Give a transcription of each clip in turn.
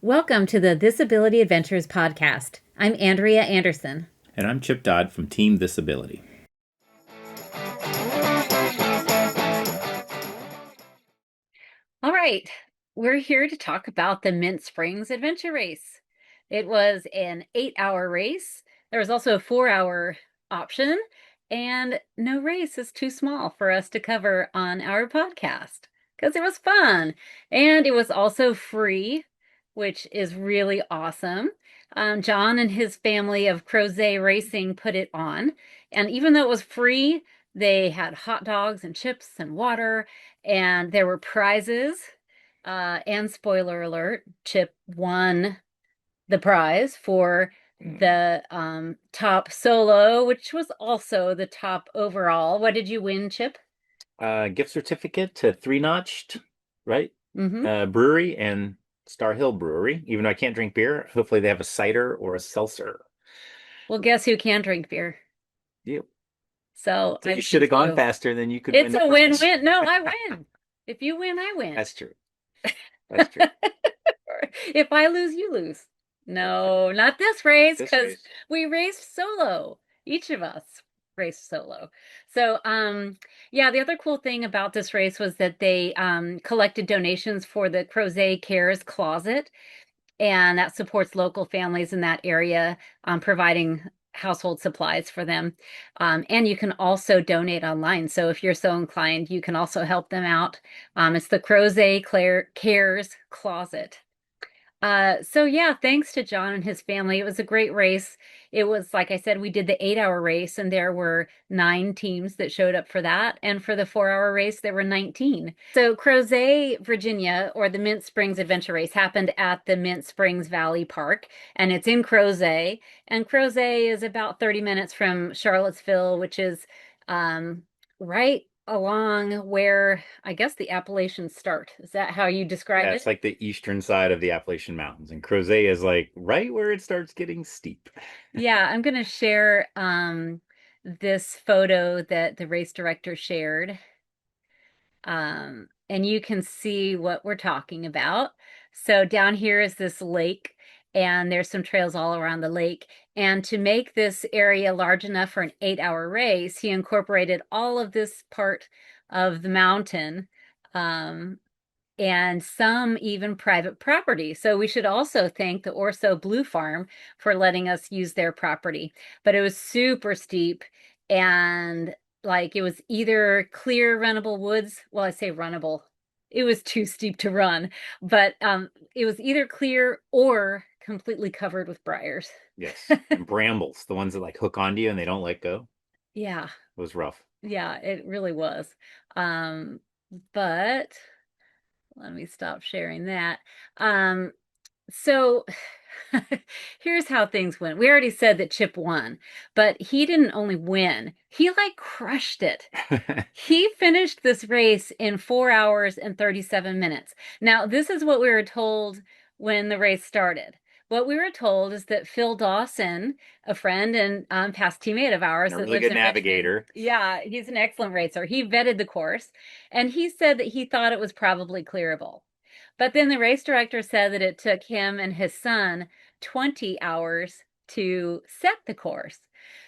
Welcome to the thisABILITY Adventures podcast. I'm Andrea Anderson. And I'm Chip Dodd from Team thisABILITY. All right, we're here to talk about the Mint Springs Adventure Race. It was an 8-hour race. There was also a 4-hour option, and no race is too small for us to cover on our podcast because it was fun. And it was also free, which is really awesome. John and his family of Crozet Racing put it on. And even though it was free, they had hot dogs and chips and water, and there were prizes. And spoiler alert, Chip won the prize for the top solo, which was also the top overall. What did you win, Chip? Gift certificate to Three Notched, right? Mm-hmm. Brewery and Star Hill Brewery. Even though I can't drink beer, hopefully they have a cider or a seltzer. Well, guess who can drink beer? You. So So I you should win have gone too. faster, then you could win It's the a prize. win-win. No, I win. If you win, I win. That's true. That's true. If I lose, you lose. That's true. No, not this race, This because race. we raced solo. Each of us raced solo. So, yeah, the other cool thing about this race was that they collected donations for the Crozet Cares Closet, and that supports local families in that area, providing household supplies for them. And you can also donate online. So if you're so inclined, you can also help them out. It's the Crozet Cares Closet. So yeah, thanks to John and his family. It was a great race. It was, like I said, we did the 8-hour race, and there were 9 teams that showed up for that. And for the 4-hour race, there were 19. So Crozet, Virginia, or the Mint Springs Adventure Race, happened at the Mint Springs Valley Park, and it's in Crozet. And Crozet is about 30 minutes from Charlottesville, which is right along where I guess the Appalachians start. Is that how you describe Yeah, it? it's like the eastern side of the Appalachian Mountains, and Crozet is like right where it starts getting steep. Yeah, I'm going to share this photo that the race director shared. And you can see what we're talking about. So down here is this lake, and there's some trails all around the lake. And to make this area large enough for an 8-hour race, he incorporated all of this part of the mountain. Um, and some even private property. So we should also thank the Orso Blue Farm for letting us use their property. But it was super steep, and like it was either clear runnable woods. Well, I say runnable. It was too steep to run, but it was either clear or completely covered with briars. Yes. And brambles, the ones that like hook onto you and they don't let go. Yeah, It was rough. yeah, it really was. Um, but let me stop sharing that. Um, So here's how things went. We already said that Chip won, but he didn't only win, he like crushed it. He finished this race in 4 hours and 37 minutes. Now, this is what we were told when the race started. What we were told is that Phil Dawson, a friend and past teammate of ours And a that really lives good in Richmond, navigator. yeah, he's an excellent racer. He vetted the course, and he said that he thought it was probably clearable. But then the race director said that it took him and his son 20 hours to set the course.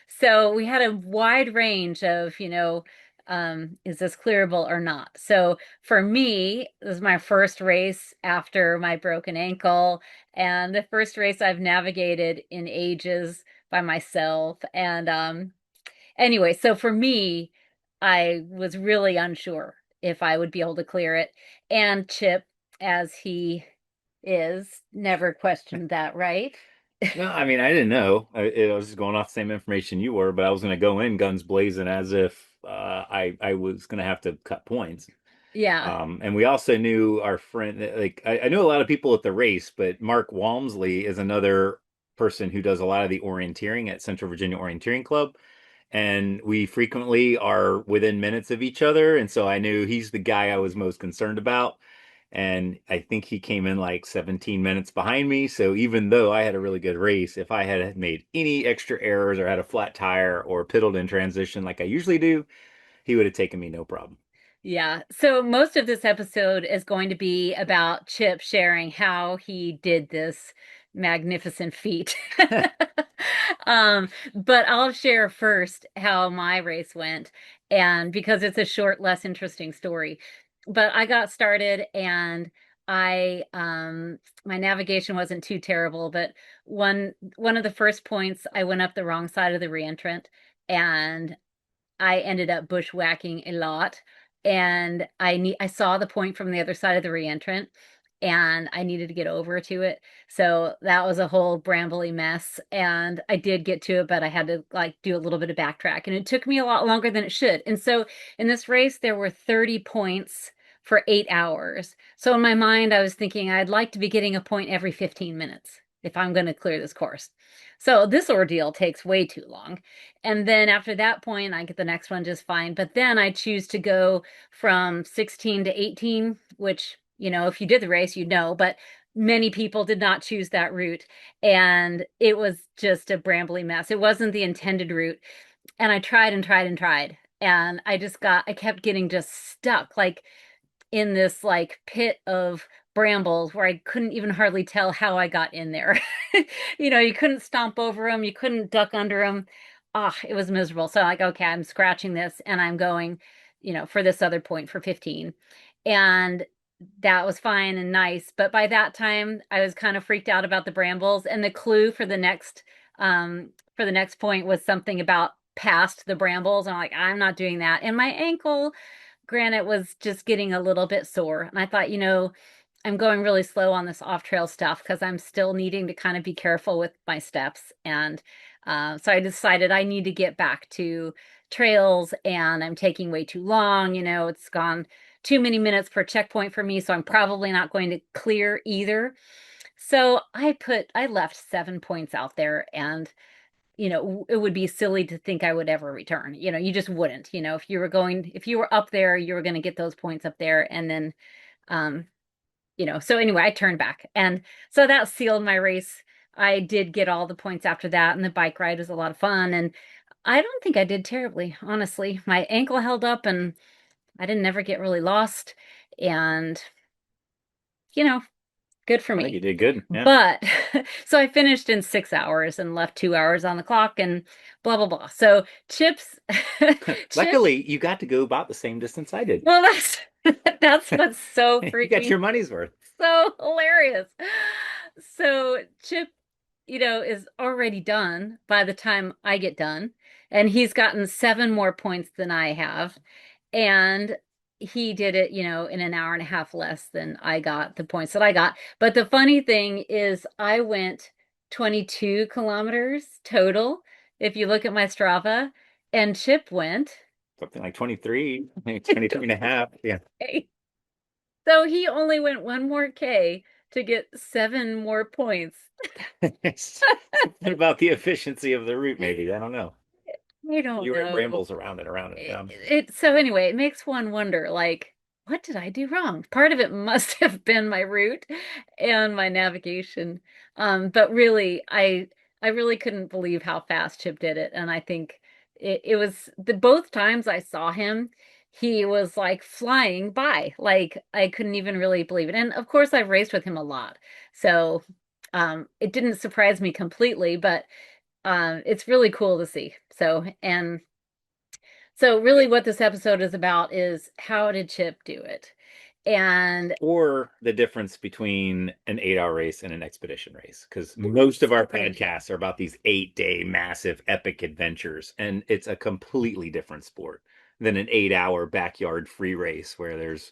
So we had a wide range of, is this clearable or not? So for me, this is my first race after my broken ankle, and the first race I've navigated in ages by myself. And anyway, so for me, I was really unsure if I would be able to clear it. And Chip, as he is, never questioned that, right? No, I mean, I didn't know. I was just going off the same information you were, but I was going to go in guns blazing as if I was going to have to cut points. Yeah. And we also knew our friend, like, I knew a lot of people at the race, but Mark Walmsley is another person who does a lot of the orienteering at Central Virginia Orienteering Club. And we frequently are within minutes of each other. And so I knew he's the guy I was most concerned about. And I think he came in like 17 minutes behind me. So even though I had a really good race, if I had made any extra errors or had a flat tire or piddled in transition like I usually do, he would have taken me no problem. Yeah. So most of this episode is going to be about Chip sharing how he did this magnificent feat. But I'll share first how my race went, and because it's a short, less interesting story. But I got started and my navigation wasn't too terrible, but one of the first points I went up the wrong side of the reentrant and I ended up bushwhacking a lot, and I saw the point from the other side of the reentrant, and I needed to get over to it. So that was a whole brambly mess, and I did get to it, but I had to like do a little bit of backtrack, and it took me a lot longer than it should. And so in this race, there were 30 points for 8 hours. So in my mind, I was thinking I'd like to be getting a point every 15 minutes if I'm going to clear this course. So this ordeal takes way too long. And then after that point, I get the next one just fine. But then I choose to go from 16 to 18, which, if you did the race, you'd know, but many people did not choose that route. And it was just a brambly mess. It wasn't the intended route. And I tried and tried and tried. And I kept getting just stuck. Like, in this like pit of brambles where I couldn't even hardly tell how I got in there. You couldn't stomp over them, you couldn't duck under them. Ah, it was miserable. So like, okay, I'm scratching this and I'm going, for this other point for 15. And that was fine and nice. But by that time, I was kind of freaked out about the brambles. And the clue for the next point was something about past the brambles. And I'm like, I'm not doing that. And my ankle granite was just getting a little bit sore. And I thought, I'm going really slow on this off trail stuff because I'm still needing to kind of be careful with my steps. And so I decided I need to get back to trails and I'm taking way too long. It's gone too many minutes per checkpoint for me. So I'm probably not going to clear either. So I left 7 points out there and it would be silly to think I would ever return. You just wouldn't. If you were up there, you were going to get those points up there. And then, um, so anyway, I turned back. And so that sealed my race. I did get all the points after that. And the bike ride was a lot of fun. And I don't think I did terribly, honestly. My ankle held up and I didn't ever get really lost. And, you know, good for I think you me. did good. Yeah. But so I finished in 6 hours and left 2 hours on the clock and blah blah blah. So chips, chips. Luckily, you got to go about the same distance I did. Well, that's that's what's so You got freaking your money's worth. so hilarious. So Chip, is already done by the time I get done, and he's gotten 7 more points than I have. And he did it, in an hour and a half less than I got the points that I got. But the funny thing is, I went 22 kilometers total. If you look at my Strava, and Chip went. Something like 23, maybe 23 and a half. Yeah. So he only went one more K to get 7 more points. It's something about the efficiency of the route, maybe. I don't know. I don't You were in know. brambles around and around and around. So anyway, it makes one wonder, like, what did I do wrong? Part of it must have been my route and my navigation. But really, I really couldn't believe how fast Chip did it. And I think it was the both times I saw him, he was like flying by. Like I couldn't even really believe it. And of course, I've raced with him a lot. So it didn't surprise me completely, but it's really cool to see. So really what this episode is about is how did Chip do it? And Or the difference between an 8 hour race and an expedition race. Because most of our podcasts are about these 8 day massive epic adventures, and it's a completely different sport than an 8 hour backyard free race where there's,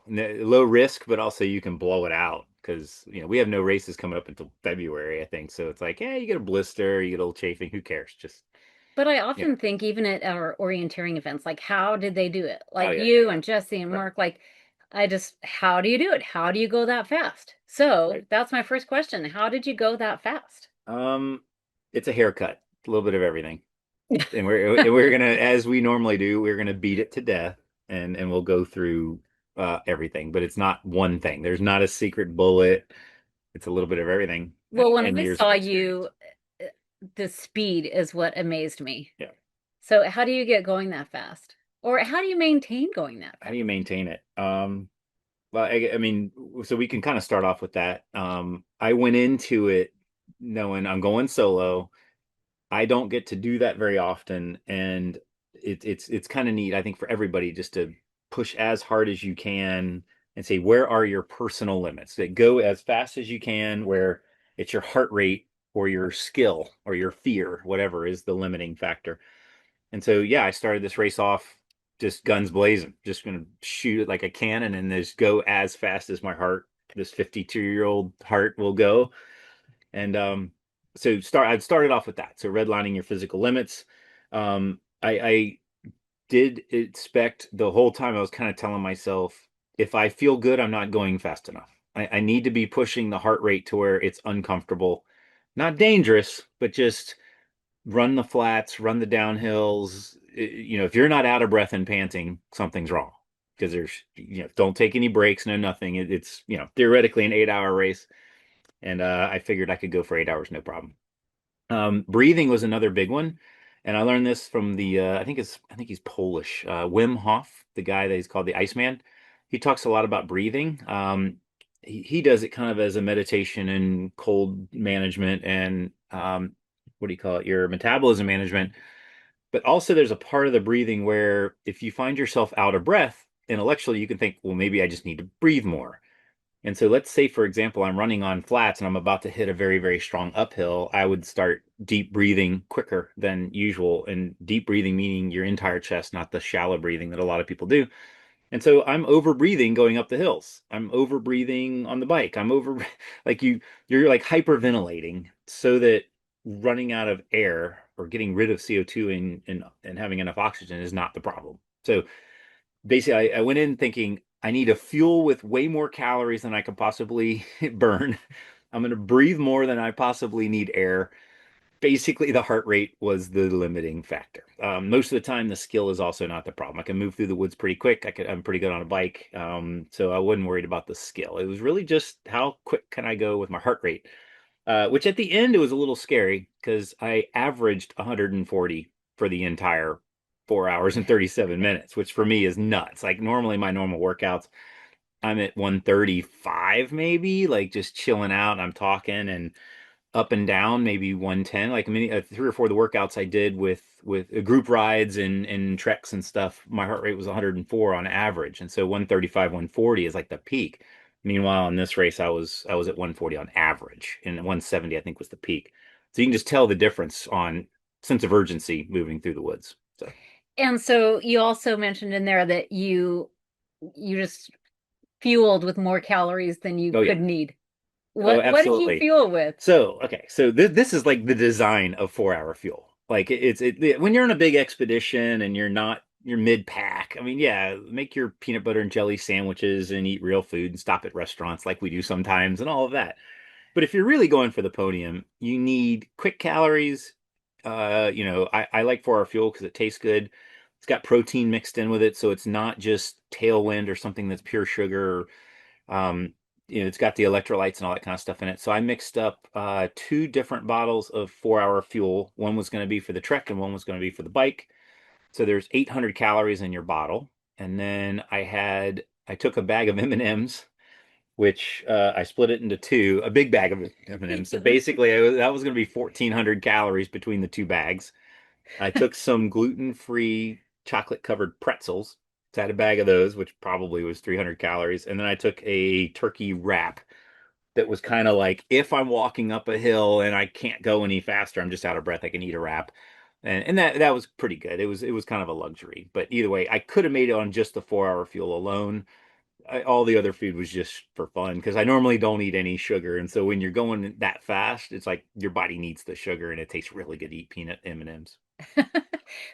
low risk, but also you can blow it out. Because, we have no races coming up until February, I think. So it's like, yeah, you get a blister, you get a little chafing, who cares? Just, but I you know. often think even at our orienteering events, like how did they do it? Oh, Like yeah, yeah, you yeah. and Jesse and Right, Mark, like how do you do it? How do you go that fast? So right. that's my first question. How did you go that fast? Um, it's a haircut, a little bit of everything. And we're gonna, as we normally do, we're gonna beat it to death, and we'll go through everything. But it's not one thing. There's not a secret bullet. It's a little bit of everything, Well, when and I years saw of experience. you, the speed is what amazed me. Yeah. So how do you get going that fast? Or how do you maintain going that How do fast? you maintain it? Well, I mean, so we can kind of start off with that. I went into it knowing I'm going solo. I don't get to do that very often, and it's kind of neat, I think, for everybody just to push as hard as you can and say, where are your personal limits? That go as fast as you can, where it's your heart rate or your skill or your fear, whatever is the limiting factor. And so, yeah, I started this race off just guns blazing, just gonna shoot it like a cannon and just go as fast as my heart, this 52-year-old heart will go. And I'd started off with that. So redlining your physical limits. I did expect the whole time I was kind of telling myself, if I feel good, I'm not going fast enough. I need to be pushing the heart rate to where it's uncomfortable, not dangerous, but just run the flats, run the downhills. If you're not out of breath and panting, something's wrong because don't take any breaks, no nothing. It's, theoretically an 8-hour race. And I figured I could go for 8 hours, no problem. Breathing was another big one, and I learned this from I think he's Polish, Wim Hof, the guy that he's called the Iceman. He talks a lot about breathing. He does it kind of as a meditation and cold management and what do you call it? Your metabolism management. But also, there's a part of the breathing where if you find yourself out of breath intellectually, you can think, well, maybe I just need to breathe more. And so let's say, for example, I'm running on flats and I'm about to hit a very, very strong uphill. I would start deep breathing quicker than usual. And deep breathing meaning your entire chest, not the shallow breathing that a lot of people do. And so I'm over breathing going up the hills. I'm over breathing on the bike. I'm over like you're like hyperventilating so that running out of air or getting rid of CO2 and having enough oxygen is not the problem. So basically I went in thinking I need a fuel with way more calories than I could possibly burn. I'm going to breathe more than I possibly need air. Basically, the heart rate was the limiting factor. Most of the time, the skill is also not the problem. I can move through the woods pretty quick. I'm pretty good on a bike, so I wasn't worried about the skill. It was really just how quick can I go with my heart rate, which at the end it was a little scary because I averaged 140 for the entire 4 hours and 37 minutes, which for me is nuts. Like normally my normal workouts, I'm at 135 maybe, like just chilling out and I'm talking and up and down, maybe 110. Like many 3 or 4 of the workouts I did with group rides and treks and stuff, my heart rate was 104 on average, and so 135, 140 is like the peak. Meanwhile, in this race, I was at 140 on average, and 170 I think was the peak. So you can just tell the difference on sense of urgency moving through the woods. So, And so you also mentioned in there that you just fueled with more calories than you oh yeah, could need. oh What did you absolutely. fuel with? So, okay, so this is like the design of 4 hour fuel. Like when you're on a big expedition and you're mid pack. I mean, yeah, make your peanut butter and jelly sandwiches and eat real food and stop at restaurants like we do sometimes and all of that. But if you're really going for the podium, you need quick calories. I like 4 hour fuel because it tastes good. It's got protein mixed in with it, so it's not just tailwind or something that's pure sugar. Um, it's got the electrolytes and all that kind of stuff in it. So I mixed up 2 different bottles of 4 hour fuel. One was going to be for the trek and one was going to be for the bike. So there's 800 calories in your bottle. And then I took a bag of M&Ms, which I split it into two, a big bag of M&Ms. So basically, that was going to be 1,400 calories between the two bags. I took some gluten-free chocolate-covered pretzels. So I had a bag of those, which probably was 300 calories. And then I took a turkey wrap that was kind of like if I'm walking up a hill and I can't go any faster, I'm just out of breath, I can eat a wrap. And that was pretty good. It was kind of a luxury. But either way, I could have made it on just the 4 hour fuel alone. All the other food was just for fun because I normally don't eat any sugar. And so when you're going that fast, it's like your body needs the sugar and it tastes really good to eat peanut M&Ms.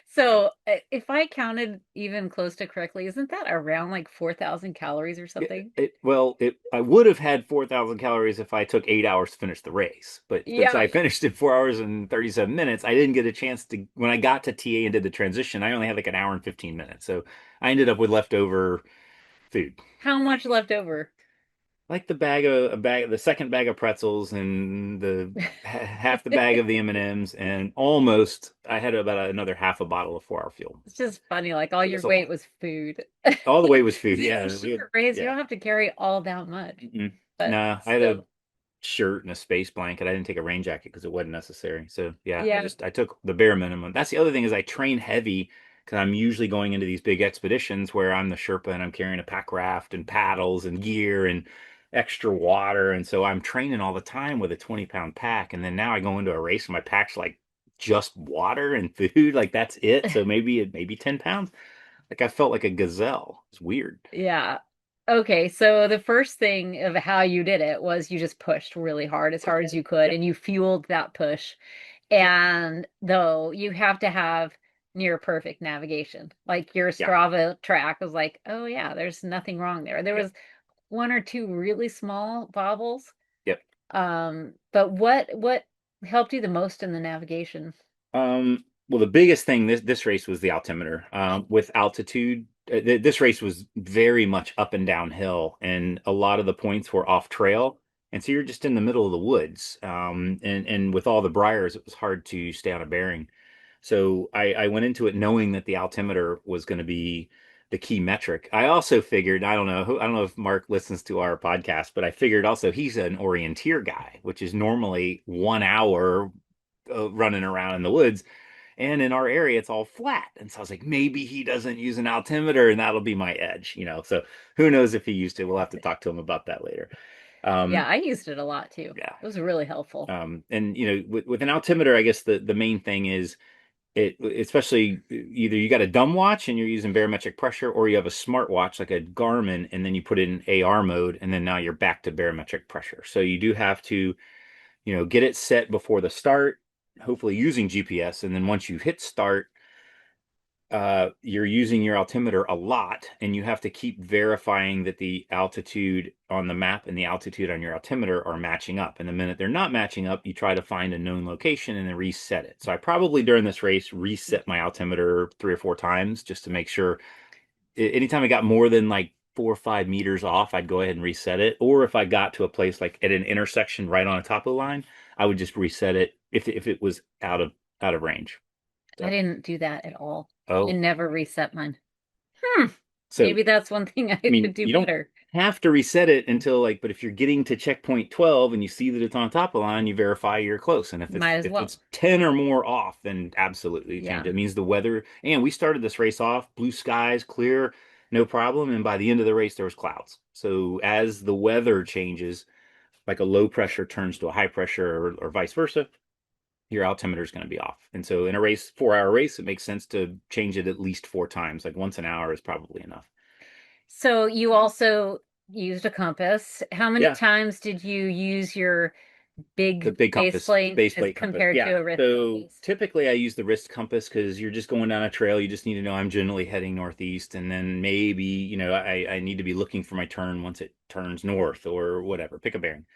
So if I counted even close to correctly, isn't that around like 4,000 calories or something? I would have had 4,000 calories if I took 8 hours to finish the race. But since Yeah. I finished in 4 hours and 37 minutes, I didn't get a chance to, when I got to TA and did the transition, I only had like an hour and 15 minutes. So I ended up with leftover food. How much left over? like the second bag of pretzels and the half the bag of the M&Ms, and almost I had about another half a bottle of 4 Hour Fuel. It's just funny, like all It your was a weight lot. was food. All the way was food. Because it's a Yeah, short race, you yeah. don't have to carry all that much. Mm-mm. But Nah, I had a still, shirt and a space blanket. I didn't take a rain jacket because it wasn't necessary. So yeah, yeah, I took the bare minimum. That's the other thing is I train heavy because I'm usually going into these big expeditions where I'm the Sherpa and I'm carrying a pack raft and paddles and gear and extra water. And so I'm training all the time with a 20-pound pack. And then now I go into a race and my pack's like just water and food. Like that's it. So maybe 10 pounds. Like I felt like a gazelle. It's weird. yeah. Okay, so the first thing of how you did it was you just pushed really hard, as hard as you could, Yep. and you fueled that push. Yep. And though you have to have near perfect navigation, like your Yeah. Strava track was like, oh yeah, there's nothing wrong there. There Yep. was one or two really small bobbles. Yep. But what helped you the most in the navigation? Well, the biggest thing this race was the altimeter. With altitude, this race was very much up and downhill, and a lot of the points were off trail, and so you're just in the middle of the woods. And with all the briars, it was hard to stay on a bearing. So I went into it knowing that the altimeter was going to be the key metric. I also figured, I don't know if Mark listens to our podcast, but I figured also he's an orienteer guy, which is normally 1 hour running around in the woods. And in our area, it's all flat. And so I was like, maybe he doesn't use an altimeter and that'll be my edge, you know. So who knows if he used it? We'll have to talk to him about that later. Yeah, Um, I used it a lot too. yeah. It was really helpful. And you know, with an altimeter, I guess the main thing is it, especially either you got a dumb watch and you're using barometric pressure, or you have a smart watch like a Garmin, and then you put it in AR mode, and then now you're back to barometric pressure. So you do have to, you know, get it set before the start, hopefully using GPS, and then once you hit start, you're using your altimeter a lot, and you have to keep verifying that the altitude on the map and the altitude on your altimeter are matching up. And the minute they're not matching up, you try to find a known location and then reset it. So I probably during this race reset my altimeter 3 or 4 times just to make sure. Anytime I got more than like 4 or 5 meters off, I'd go ahead and reset it. Or if I got to a place like at an intersection right on the top of the line, I would just reset it if it was out of range. I So, didn't do that at all. I oh, never reset mine. Hmm. so Maybe that's one thing I I mean, should do you don't better. have to reset it until like, but if you're getting to checkpoint 12 and you see that it's on top of the line, you verify you're close. And Might as if well. it's 10 or more off, then absolutely change Yeah. it. It means the weather. And we started this race off, blue skies, clear, no problem. And by the end of the race, there was clouds. So as the weather changes, like a low pressure turns to a high pressure or vice versa, your altimeter is going to be off. And so in a race, 4 hour race, it makes sense to change it at least 4 times. Like once an hour is probably enough. So you also used a compass. How many Yeah. times did you use your The big big compass, faceplate base as plate compass. compared to Yeah. a wrist So compass? typically I use the wrist compass because you're just going down a trail. You just need to know I'm generally heading northeast. And then maybe, you know, I need to be looking for my turn once it turns north or whatever. Pick a bearing.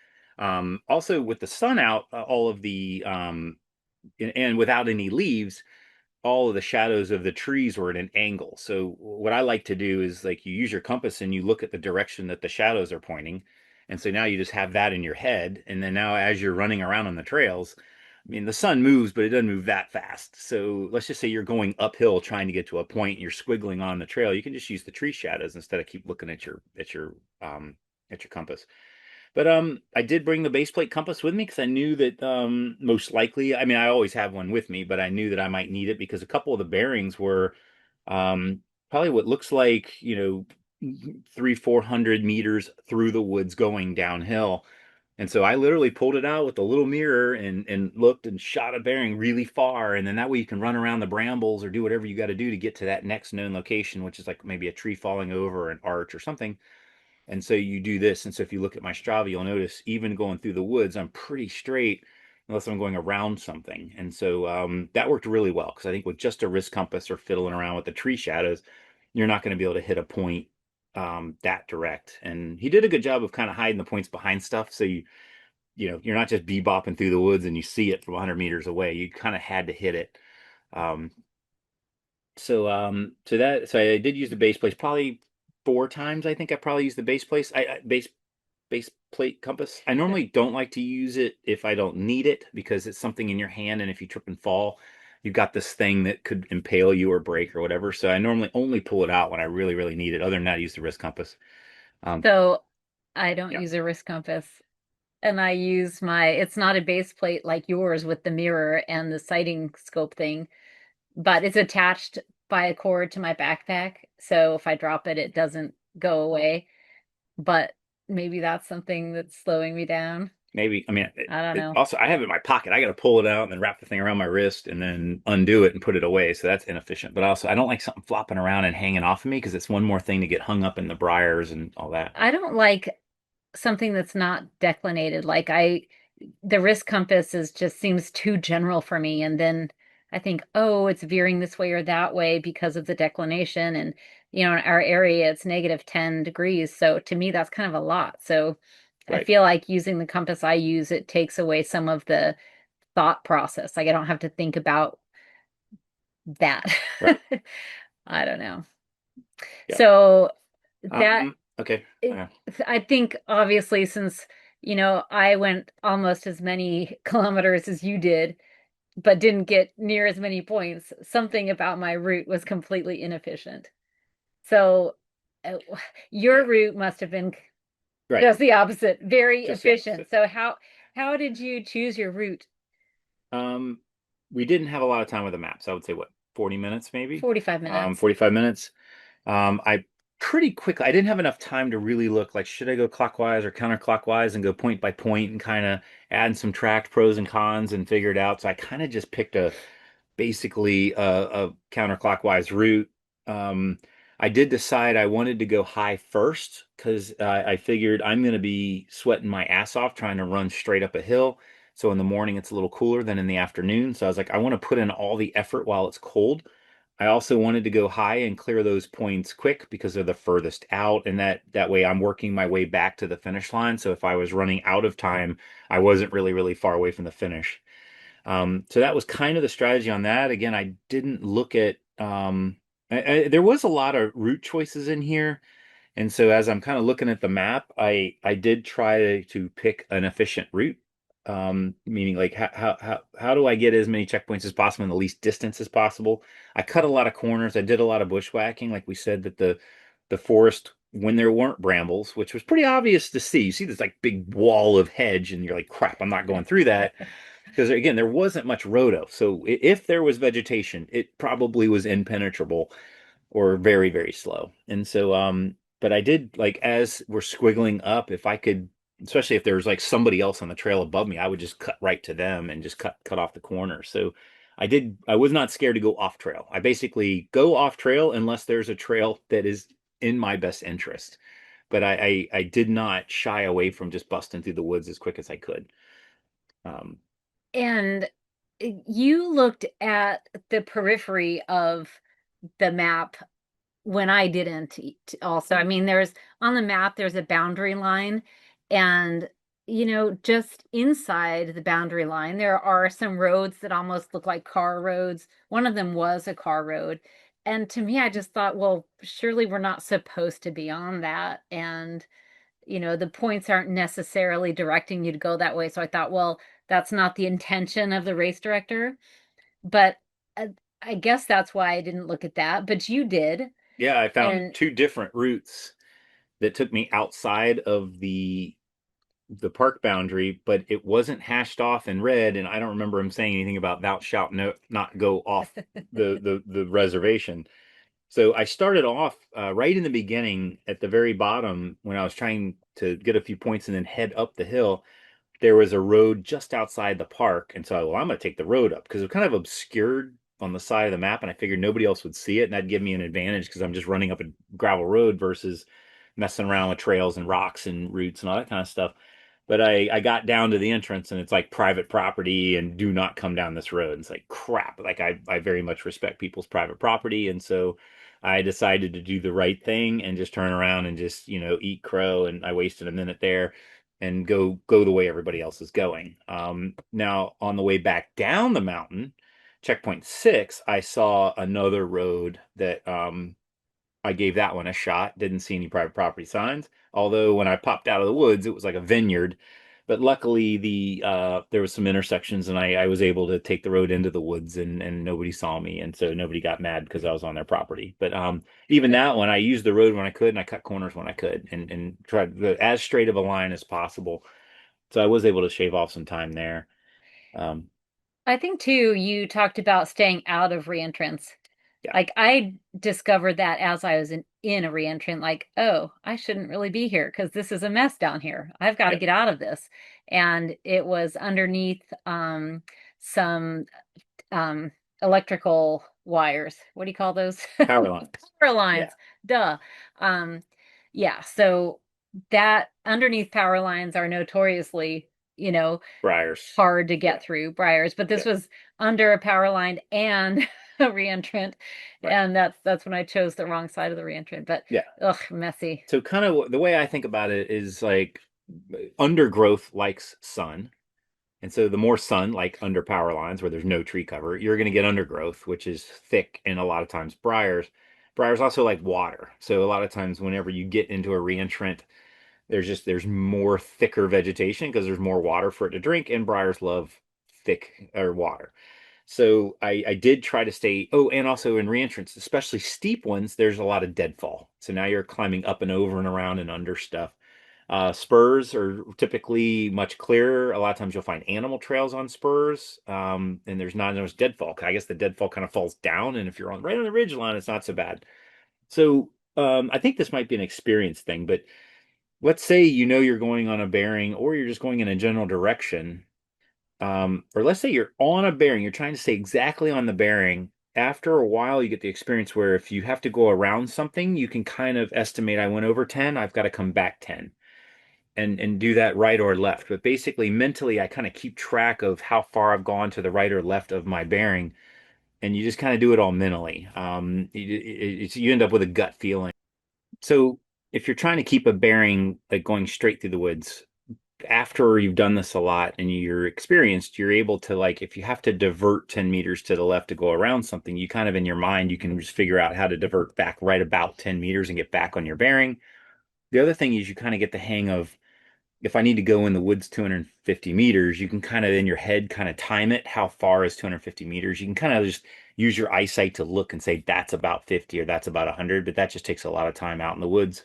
Also, with the sun out, all of the, and without any leaves, all of the shadows of the trees were at an angle. So what I like to do is like you use your compass and you look at the direction that the shadows are pointing. And so now you just have that in your head. And then now as you're running around on the trails, I mean, the sun moves, but it doesn't move that fast. So let's just say you're going uphill trying to get to a point and you're squiggling on the trail. You can just use the tree shadows instead of keep looking at your compass. But I did bring the base plate compass with me because I knew that most likely, I mean, I always have one with me, but I knew that I might need it because a couple of the bearings were probably what looks like, you know, 300, 400 meters through the woods going downhill. And so I literally pulled it out with a little mirror and looked and shot a bearing really far. And then that way you can run around the brambles or do whatever you got to do to get to that next known location, which is like maybe a tree falling over, an arch or something. And so you do this. And so if you look at my Strava, you'll notice even going through the woods, I'm pretty straight unless I'm going around something. And so that worked really well because I think with just a wrist compass or fiddling around with the tree shadows, you're not going to be able to hit a point that direct. And he did a good job of kind of hiding the points behind stuff. So you know, you're not just bebopping through the woods and you see it from 100 meters away. You kind of had to hit it. Um, so I did use the base place probably 4 times. I think I probably used the base place. I base base plate compass. I normally don't like to use it if I don't need it because it's something in your hand, and if you trip and fall, you've got this thing that could impale you or break or whatever. So I normally only pull it out when I really, really need it. Other than that, I use the wrist compass. Um, So I don't yeah, use a wrist compass. And I use it's not a base plate like yours with the mirror and the sighting scope thing, but it's attached by a cord to my backpack. So if I drop it, it doesn't go away. But maybe that's something that's slowing me down. maybe. I mean, I don't know. also I have it in my pocket. I got to pull it out and then wrap the thing around my wrist and then undo it and put it away. So that's inefficient. But also, I don't like something flopping around and hanging off of me because it's one more thing to get hung up in the briars and all that. I don't like something that's not declinated. The wrist compass is just seems too general for me. And then I think, oh, it's veering this way or that way because of the declination. And, in our area, it's -10 degrees. So to me, that's kind of a lot. So I Right, feel like using the compass I use, it takes away some of the thought process. Like I don't have to think about that. right, I don't know. yeah. So that Okay. it, I think obviously since I went almost as many kilometers as you did, but didn't get near as many points, something about my route was completely inefficient. So uh, your Yeah, route must have been right. just the opposite, very Just the efficient. opposite. So how did you choose your route? Um, we didn't have a lot of time with the maps. I would say what, 40 minutes maybe? 45 minutes. 45 minutes. I pretty quickly, I didn't have enough time to really look like, should I go clockwise or counterclockwise and go point by point and kind of add some tracked pros and cons and figure it out. So I kind of just picked basically a counterclockwise route. Um, I did decide I wanted to go high first because I figured I'm going to be sweating my ass off trying to run straight up a hill. So in the morning it's a little cooler than in the afternoon. So I was like, I want to put in all the effort while it's cold. I also wanted to go high and clear those points quick because they're the furthest out, and that way I'm working my way back to the finish line. So if I was running out of time, I wasn't really, really far away from the finish. So that was kind of the strategy on that. Again, I didn't look at there was a lot of route choices in here. And so as I'm kind of looking at the map, I did try to pick an efficient route. Meaning like how do I get as many checkpoints as possible in the least distance as possible? I cut a lot of corners. I did a lot of bushwhacking. Like we said that the forest when there weren't brambles, which was pretty obvious to see. You see this like big wall of hedge, and you're like, crap, I'm not going through that because again, there wasn't much rhodo. So if there was vegetation, it probably was impenetrable or very, very slow. And so, but I did like as we're squiggling up, if I could, especially if there was like somebody else on the trail above me, I would just cut right to them and just cut off the corner. So I was not scared to go off trail. I basically go off trail unless there's a trail that is in my best interest. But I did not shy away from just busting through the woods as quick as I could. Um, And you looked at the periphery of the map when I didn't also. I mean, there's on the map, there's a boundary line, and just inside the boundary line, there are some roads that almost look like car roads. One of them was a car road. And to me, I just thought, well, surely we're not supposed to be on that. And the points aren't necessarily directing you to go that way. So I thought, well, that's not the intention of the race director. But uh, I guess that's why I didn't look at that. But you did. yeah, I found And two different routes that took me outside of the park boundary, but it wasn't hashed off in red, and I don't remember him saying anything about thou shalt no, not go off the reservation. So I started off right in the beginning at the very bottom when I was trying to get a few points and then head up the hill. There was a road just outside the park, and so well, I'm going to take the road up because it was kind of obscured on the side of the map, and I figured nobody else would see it, and that'd give me an advantage because I'm just running up a gravel road versus messing around with trails and rocks and roots and all that kind of stuff. But I got down to the entrance and it's like private property and do not come down this road. It's like crap. Like I very much respect people's private property. And so I decided to do the right thing and just turn around and just, eat crow. And I wasted a minute there and go the way everybody else is going. Now on the way back down the mountain, checkpoint 6, I saw another road that I gave that one a shot. Didn't see any private property signs. Although when I popped out of the woods, it was like a vineyard. But luckily, there was some intersections, and I was able to take the road into the woods, and nobody saw me, and so nobody got mad because I was on their property. But even Good. that one, I used the road when I could, and I cut corners when I could, and tried as straight of a line as possible. So I was able to shave off some time there. Um, I think too, you talked about staying out of reentrance. yeah, Like I discovered that as I was in a reentrant, like, oh, I shouldn't really be here because this is a mess down here. I've got to yeah, get out of this. And it was underneath some um electrical wires. What do you call those? power lines. Power Yeah, lines. Duh. Um yeah, so that underneath power lines are notoriously, you know, briars. hard to Yeah, get through briars, but yeah, this was under a power line and a reentrant, right. and that's when I chose the wrong side of the reentrant. But Yeah. ugh, messy. So kind of the way I think about it is like undergrowth likes sun. And so the more sun, like under power lines where there's no tree cover, you're going to get undergrowth, which is thick and a lot of times briars. Briars also like water. So a lot of times whenever you get into a reentrant, there's more thicker vegetation because there's more water for it to drink, and briars love thick or water. So I did try to stay. Oh, and also in reentrants, especially steep ones, there's a lot of deadfall. So now you're climbing up and over and around and under stuff. Spurs are typically much clearer. A lot of times you'll find animal trails on spurs, and there's not as much deadfall. I guess the deadfall kind of falls down, and if you're on right on the ridge line, it's not so bad. So I think this might be an experience thing, but let's say you know you're going on a bearing, or you're just going in a general direction, or let's say you're on a bearing, you're trying to stay exactly on the bearing. After a while, you get the experience where if you have to go around something, you can kind of estimate I went over 10, I've got to come back 10 and do that right or left. But basically, mentally, I kind of keep track of how far I've gone to the right or left of my bearing, and you just kind of do it all mentally. You end up with a gut feeling. So if you're trying to keep a bearing like going straight through the woods, after you've done this a lot and you're experienced, you're able to like if you have to divert 10 meters to the left to go around something, you kind of in your mind you can just figure out how to divert back right about 10 meters and get back on your bearing. The other thing is you kind of get the hang of if I need to go in the woods 250 meters, you can kind of in your head kind of time it. How far is 250 meters? You can kind of just use your eyesight to look and say that's about 50 or that's about 100, but that just takes a lot of time out in the woods.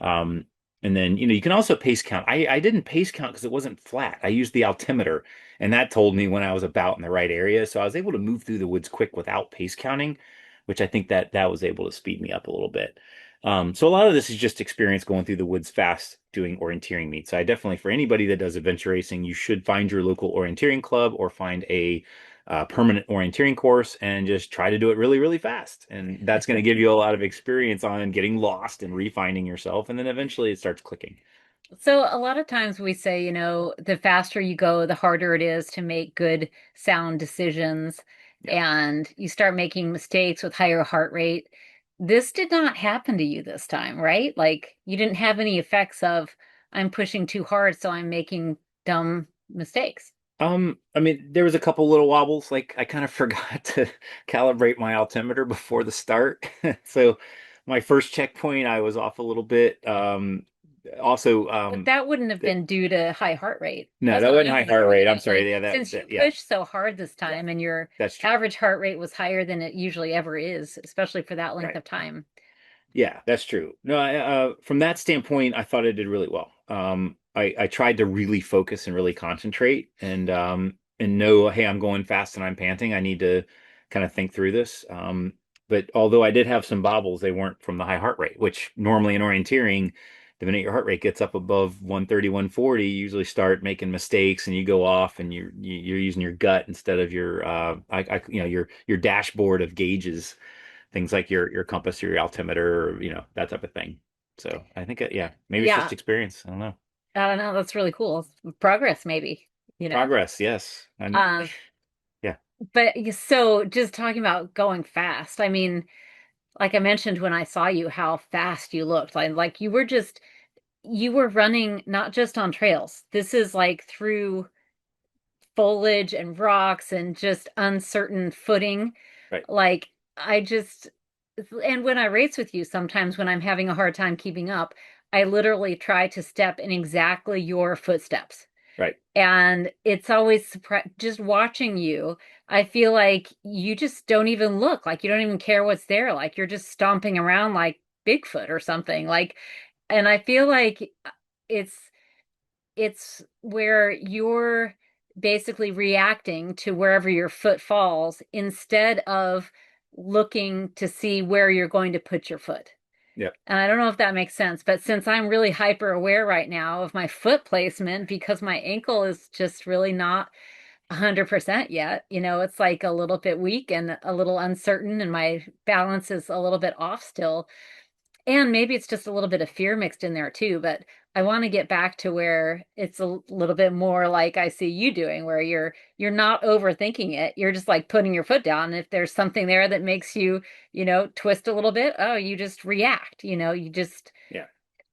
Um, and then, you can also pace count. I didn't pace count because it wasn't flat. I used the altimeter, and that told me when I was about in the right area. So I was able to move through the woods quick without pace counting, which I think that was able to speed me up a little bit. So a lot of this is just experience going through the woods fast doing orienteering meets. So I definitely, for anybody that does adventure racing, you should find your local orienteering club or find a permanent orienteering course and just try to do it really, really fast. And that's going to give you a lot of experience on getting lost and refinding yourself. And then eventually it starts clicking. So a lot of times we say, the faster you go, the harder it is to make good sound decisions, Yeah. and you start making mistakes with higher heart rate. This did not happen to you this time, right? Like you didn't have any effects of I'm pushing too hard, so I'm making dumb mistakes. I mean, there was a couple little wobbles. Like I kind of forgot to calibrate my altimeter before the start. So my first checkpoint, I was off a little bit. Also, But that wouldn't have th been due to high heart rate. no, That's that what wasn't I'm high heart rate. wondering. I'm sorry. Like, Yeah, since you yeah, pushed so hard this yeah, time and your that's true. average heart rate was higher than it usually ever is, especially for that length Right. of time. Yeah, that's true. No, from that standpoint, I thought I did really well. I tried to really focus and really concentrate and know, hey, I'm going fast and I'm panting. I need to kind of think through this. But although I did have some bobbles, they weren't from the high heart rate, which normally in orienteering, the minute your heart rate gets up above 130, 140, you usually start making mistakes and you go off and you're using your gut instead of your your dashboard of gauges, things like your compass or your altimeter or that type of thing. So I think yeah, maybe it's just Yeah, experience. I don't know. I don't know. That's really cool. Progress, maybe, you know. Progress, yes. And Um, yeah, but so just talking about going fast, I mean, like I mentioned when I saw you, how fast you looked. Like you were running not just on trails. This is like through foliage and rocks and just uncertain footing. right. Like I just and when I race with you, sometimes when I'm having a hard time keeping up, I literally try to step in exactly your footsteps. Right. And it's always just watching you. I feel like you just don't even look, like you don't even care what's there. Like you're just stomping around like Bigfoot or something. Like, and I feel like it's it's where you're basically reacting to wherever your foot falls instead of looking to see where you're going to put your foot. Yep. And I don't know if that makes sense, but since I'm really hyper aware right now of my foot placement because my ankle is just really not 100% yet, it's like a little bit weak and a little uncertain, and my balance is a little bit off still. And maybe it's just a little bit of fear mixed in there too, but I want to get back to where it's a little bit more like I see you doing, where you're not overthinking it. You're just like putting your foot down. And if there's something there that makes you, twist a little bit, oh, you just react, you just Yeah.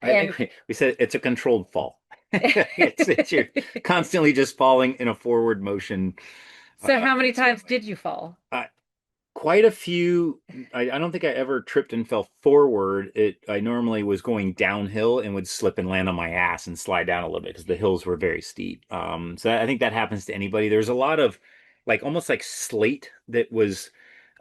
I and think we said it's a controlled fall. It's you're constantly just falling in a forward motion. so how many times did you fall? Uh, Quite a few. I don't think I ever tripped and fell forward. I normally was going downhill and would slip and land on my ass and slide down a little bit because the hills were very steep. So I think that happens to anybody. There's a lot of like almost like slate that was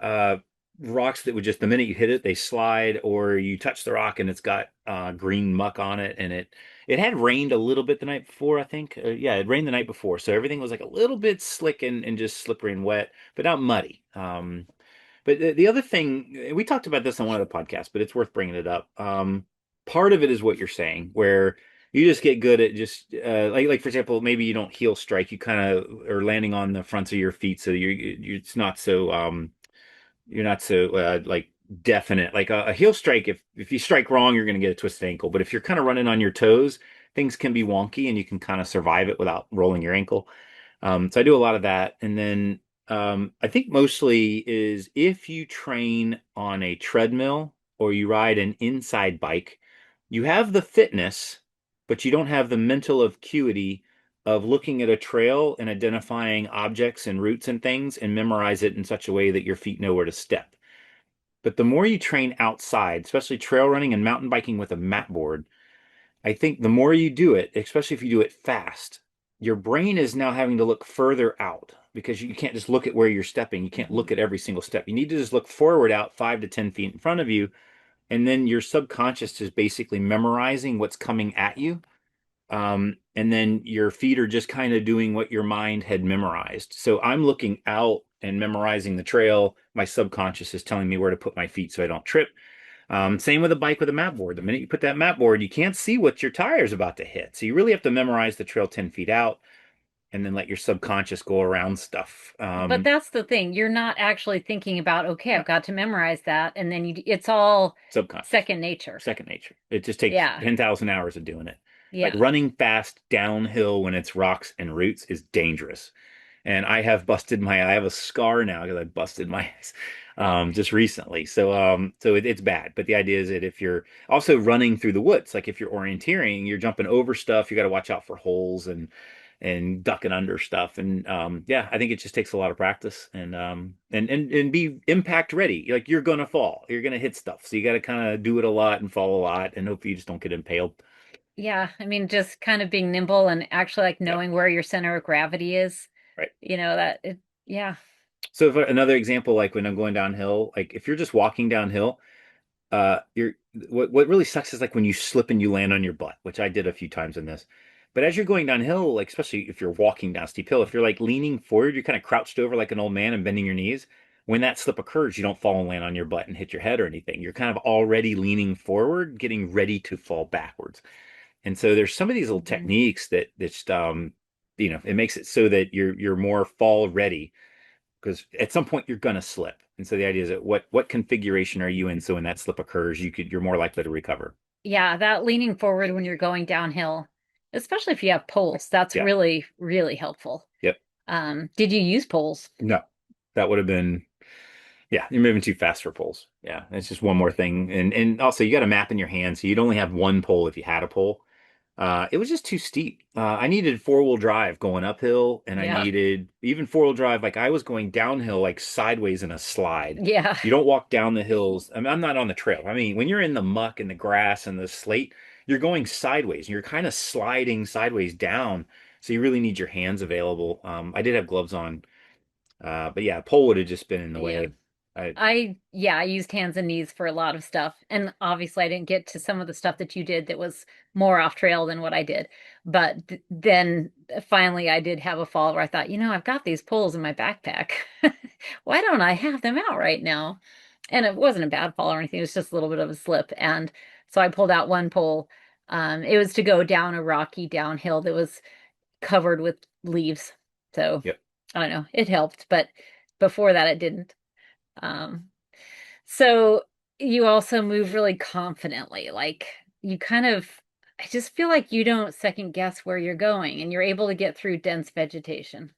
uh, rocks that would just the minute you hit it, they slide, or you touch the rock and it's got green muck on it, and it had rained a little bit the night before, I think. Yeah, it rained the night before, so everything was like a little bit slick and just slippery and wet, but not muddy. But the other thing, we talked about this on one of the podcasts, but it's worth bringing it up. Part of it is what you're saying, where you just get good at just like for example, maybe you don't heel strike, you kind of are landing on the fronts of your feet, so it's not so you're not so like definite. Like a heel strike, if you strike wrong, you're going to get a twisted ankle. But if you're kind of running on your toes, things can be wonky, and you can kind of survive it without rolling your ankle. So I do a lot of that. And then I think mostly is if you train on a treadmill or you ride an inside bike, you have the fitness, but you don't have the mental acuity of looking at a trail and identifying objects and routes and things and memorize it in such a way that your feet know where to step. But the more you train outside, especially trail running and mountain biking with a mat board, I think the more you do it, especially if you do it fast, your brain is now having to look further out because you can't just look at where you're stepping. You can't look at every single step. You need to just look forward out 5 to 10 feet in front of you. And then your subconscious is basically memorizing what's coming at you. And then your feet are just kind of doing what your mind had memorized. So I'm looking out and memorizing the trail. My subconscious is telling me where to put my feet so I don't trip. Same with a bike with a map board. The minute you put that map board, you can't see what your tire is about to hit. So you really have to memorize the trail 10 feet out and then let your subconscious go around stuff. But that's the thing. You're not actually thinking about, okay, No, I've got to memorize that. And then it's all subconscious, second nature. second nature. It just takes Yeah. 10,000 hours of doing it. Like Yeah. running fast downhill when it's rocks and roots is dangerous. And I have a scar now because I busted my ass just recently. So it's bad. But the idea is that if you're also running through the woods, like if you're orienteering, you're jumping over stuff, you got to watch out for holes and ducking under stuff. And yeah, I think it just takes a lot of practice and be impact ready. Like you're gonna fall, you're gonna hit stuff, so you got to kind of do it a lot and fall a lot, and hope you just don't get impaled. Yeah. I mean, just kind of being nimble and actually like Yeah, knowing where your center of gravity is, right. yeah. So if another example, like when I'm going downhill, like if you're just walking downhill, you're what really sucks is like when you slip and you land on your butt, which I did a few times in this. But as you're going downhill, like especially if you're walking down a steep hill, if you're like leaning forward, you're kind of crouched over like an old man and bending your knees. When that slip occurs, you don't fall and land on your butt and hit your head or anything. You're kind of already leaning forward, getting ready to fall backwards. And so there's some of these little Mhm. techniques that just it makes it so that you're more fall ready because at some point you're gonna slip. And so the idea is that what configuration are you in so when that slip occurs, you're more likely to recover. Yeah, that leaning forward when you're going downhill, especially if you have poles, that's Yeah. really, really helpful. Yep. Did you use poles? No, that would have been yeah, you're moving too fast for poles. Yeah, it's just one more thing. And also you got a map in your hand, so you'd only have one pole if you had a pole. It was just too steep. I needed four-wheel drive going uphill, and I Yeah. needed even four-wheel drive. Like I was going downhill, like sideways in a slide. Yeah. You don't walk down the hills. I mean, I'm not on the trail. I mean, when you're in the muck and the grass and the slate, you're going sideways. And you're kind of sliding sideways down. So you really need your hands available. I did have gloves on, but yeah, a pole would have just been in the Yeah. way. I I used hands and knees for a lot of stuff. And obviously I didn't get to some of the stuff that you did that was more off trail than what I did. But then finally I did have a fall where I thought, I've got these poles in my backpack. Why don't I have them out right now? And it wasn't a bad fall or anything. It was just a little bit of a slip. And so I pulled out one pole. It was to go down a rocky downhill that was covered with leaves. So Yep. I don't know. It helped, but before that it didn't. Um, so you also move really confidently. Like you kind of, I just feel like you don't second guess where you're going and you're able to get through dense vegetation.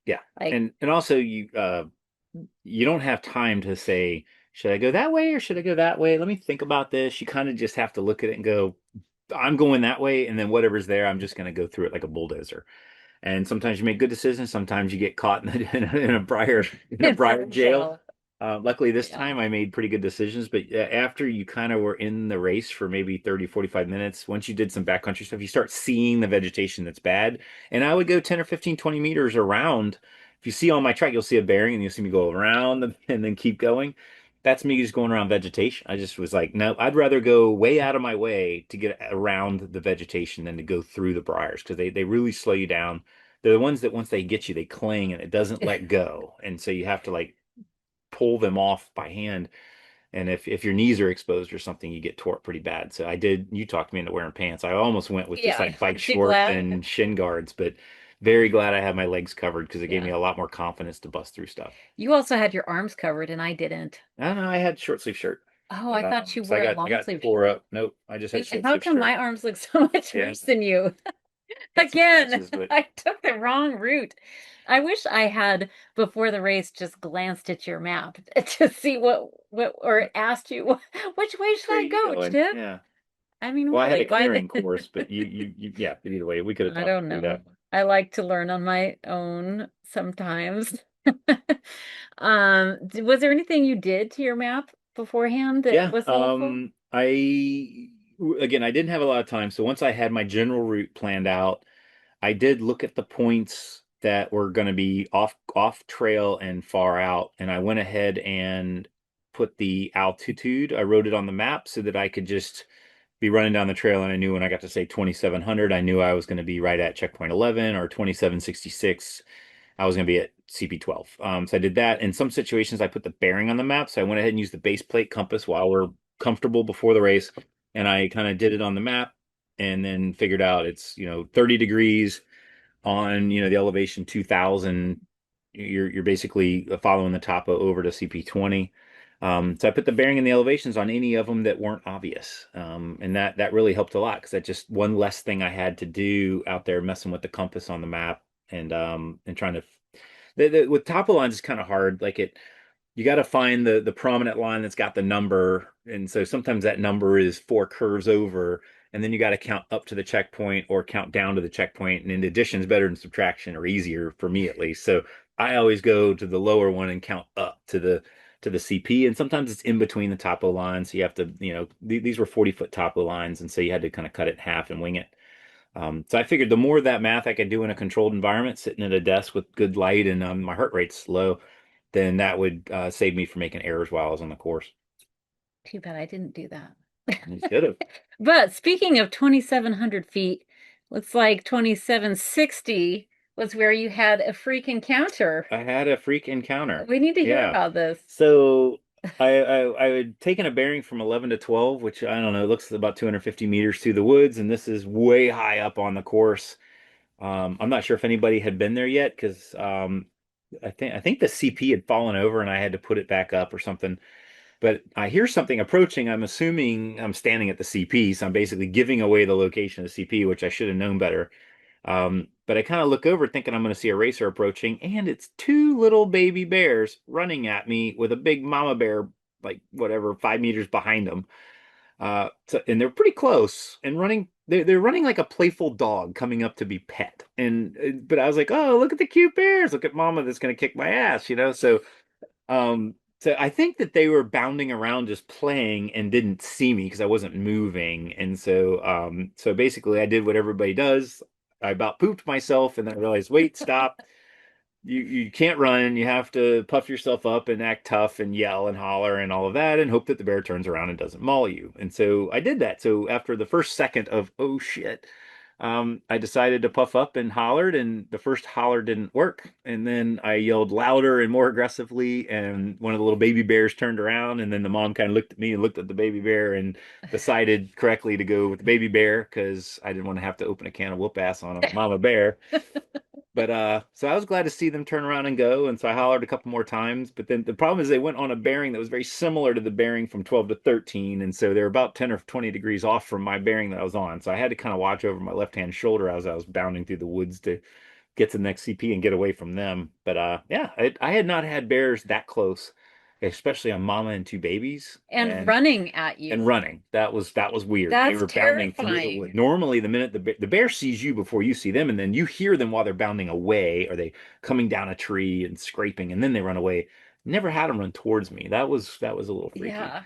Yeah. Like, And also you don't have time to say, should I go that way or should I go that way? Let me think about this. You kind of just have to look at it and go, I'm going that way, and then whatever's there, I'm just going to go through it like a bulldozer. And sometimes you make good decisions. Sometimes you get caught in a briar jail. so, Luckily, this yeah. time I made pretty good decisions. But after you kind of were in the race for maybe 30, 45 minutes, once you did some backcountry stuff, you start seeing the vegetation that's bad. And I would go 10 or 15, 20 meters around. If you see on my track, you'll see a bearing and you'll see me go around and then keep going. That's me just going around vegetation. I just was like, no, I'd rather go way out of my way to get around the vegetation than to go through the briars because they really slow you down. They're the ones that once they get you, they cling and it doesn't let go. And so you have to like pull them off by hand. And if your knees are exposed or something, you get tore up pretty bad. So I did, you talked me into wearing pants. I almost went with just Yeah. like bike Aren't you shorts glad? and shin guards, but very glad I had my legs covered because it gave me Yeah. a lot more confidence to bust through stuff. You also had your arms covered and I didn't. I don't know, I had short sleeve shirt. Oh, I thought you So wore a I long got sleeve tore shirt. up. Nope, I just had short How sleeve come shirt. my arms look so much Yeah, worse than you? got some Again, patches, but I took the wrong route. I wish I had before the race just glanced at your map to see what or asked you which way should where are I you go, going? Chip? Yeah. I mean, Well, I had a really, why? clearing course, but yeah, but either way, we could have I talked don't through know. that. I like to learn on my own sometimes. Was there anything you did to your map beforehand that Yeah, was helpful? again, I didn't have a lot of time, so once I had my general route planned out, I did look at the points that were going to be off trail and far out, and I went ahead and put the altitude. I wrote it on the map so that I could just be running down the trail, and I knew when I got to say 2700, I knew I was going to be right at checkpoint 11 or 2766. I was going to be at CP12. So I did that. In some situations, I put the bearing on the map. So I went ahead and used the base plate compass while we're comfortable before the race. And I kind of did it on the map and then figured out it's, 30 degrees on, the elevation 2000. You're basically following the topo over to CP20. So I put the bearing and the elevations on any of them that weren't obvious. And that really helped a lot because that's just one less thing I had to do out there messing with the compass on the map and trying to with topo lines is kind of hard. Like you got to find the prominent line that's got the number, and so sometimes that number is four curves over, and then you got to count up to the checkpoint or count down to the checkpoint. And in addition is better than subtraction or easier for me at least. So I always go to the lower one and count up to the CP, and sometimes it's in between the topo lines. So you have to, these were 40-foot topo lines, and so you had to kind of cut it in half and wing it. So I figured the more of that math I could do in a controlled environment, sitting at a desk with good light and my heart rate's low, then that would save me from making errors while I was on the course. Too bad I didn't do that. You should have. But speaking of 2,700 feet, looks like 2,760 was where you had a freak encounter. I had a freak encounter. We need to hear Yeah. about this. So I had taken a bearing from 11 to 12, which I don't know, it looks about 250 meters through the woods, and this is way high up on the course. I'm not sure if anybody had been there yet because I think the CP had fallen over and I had to put it back up or something. But I hear something approaching. I'm assuming I'm standing at the CP, so I'm basically giving away the location of the CP, which I should have known better. But I kind of look over thinking I'm going to see a racer approaching, and it's two little baby bears running at me with a big mama bear, like whatever, 5 meters behind them. And they're pretty close and running they're running like a playful dog coming up to be pet. And but I was like, oh, look at the cute bears. Look at mama that's gonna kick my ass, you know? So I think that they were bounding around just playing and didn't see me because I wasn't moving. And so basically I did what everybody does. I about pooped myself and then I realized, wait, stop. You can't run. You have to puff yourself up and act tough and yell and holler and all of that and hope that the bear turns around and doesn't maul you. And so I did that. So after the first second of oh shit, I decided to puff up and hollered, and the first holler didn't work. And then I yelled louder and more aggressively, and one of the little baby bears turned around, and then the mom kind of looked at me and looked at the baby bear and decided correctly to go with the baby bear because I didn't want to have to open a can of whoop ass on a mama bear. But so I was glad to see them turn around and go, and so I hollered a couple more times. But then the problem is they went on a bearing that was very similar to the bearing from 12 to 13, and so they're about 10 or 20 degrees off from my bearing that I was on. So I had to kind of watch over my left-hand shoulder as I was bounding through the woods to get to the next CP and get away from them. But yeah, I had not had bears that close, especially on mama and two babies, And running at and you. running. That was weird. They That's were bounding through the terrifying. wood. Normally, the minute the bear sees you before you see them, and then you hear them while they're bounding away, or they coming down a tree and scraping, and then they run away. Never had them run towards me. That was a little freaky. Yeah.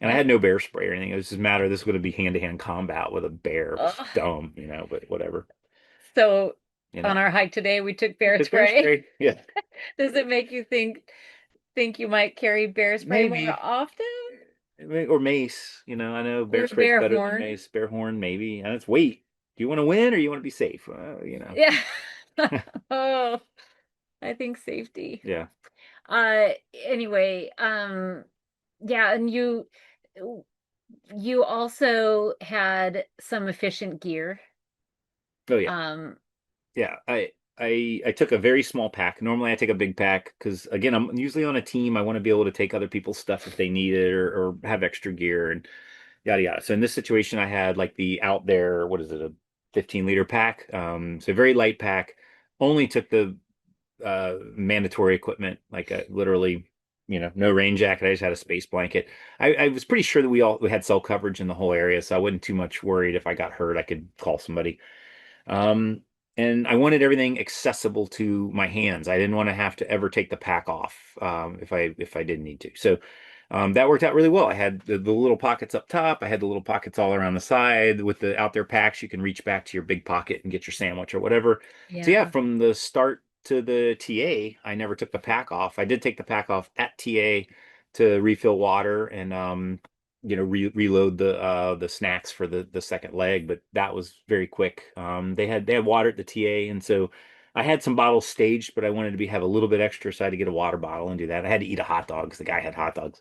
And I had no bear spray or anything. It was just a matter. This was going to be hand-to-hand combat with a bear. It was Ugh. dumb, but whatever. So You on know, our hike today, we took bear the bear spray. spray. Yeah, Does it make you think you might carry bear spray more maybe. often? Or mace. I know bear Or spray's bear better than horn? mace. Bear horn, maybe. And it's weight. Do you want to win or you want to be safe? Yeah. Oh, I think safety. Yeah. Anyway, yeah, and you also had some efficient gear. Oh yeah. Um, Yeah. I took a very small pack. Normally I take a big pack because again, I'm usually on a team. I want to be able to take other people's stuff if they need it or have extra gear and yada yada. So in this situation I had like the out there, what is it, a 15-liter pack. So very light pack. Only took the mandatory equipment, like literally, no rain jacket. I just had a space blanket. I was pretty sure that we had cell coverage in the whole area, so I wasn't too much worried if I got hurt, I could call somebody. Um, and I wanted everything accessible to my hands. I didn't want to have to ever take the pack off if I didn't need to. So that worked out really well. I had the little pockets up top. I had the little pockets all around the side. With the out there packs, you can reach back to your big pocket and get your sandwich or whatever. So yeah, yeah, from the start to the TA, I never took the pack off. I did take the pack off at TA to refill water and reload the snacks for the second leg, but that was very quick. They had water at the TA, and so I had some bottles staged, but I wanted to have a little bit extra, so I had to get a water bottle and do that. I had to eat a hot dog because the guy had hot dogs.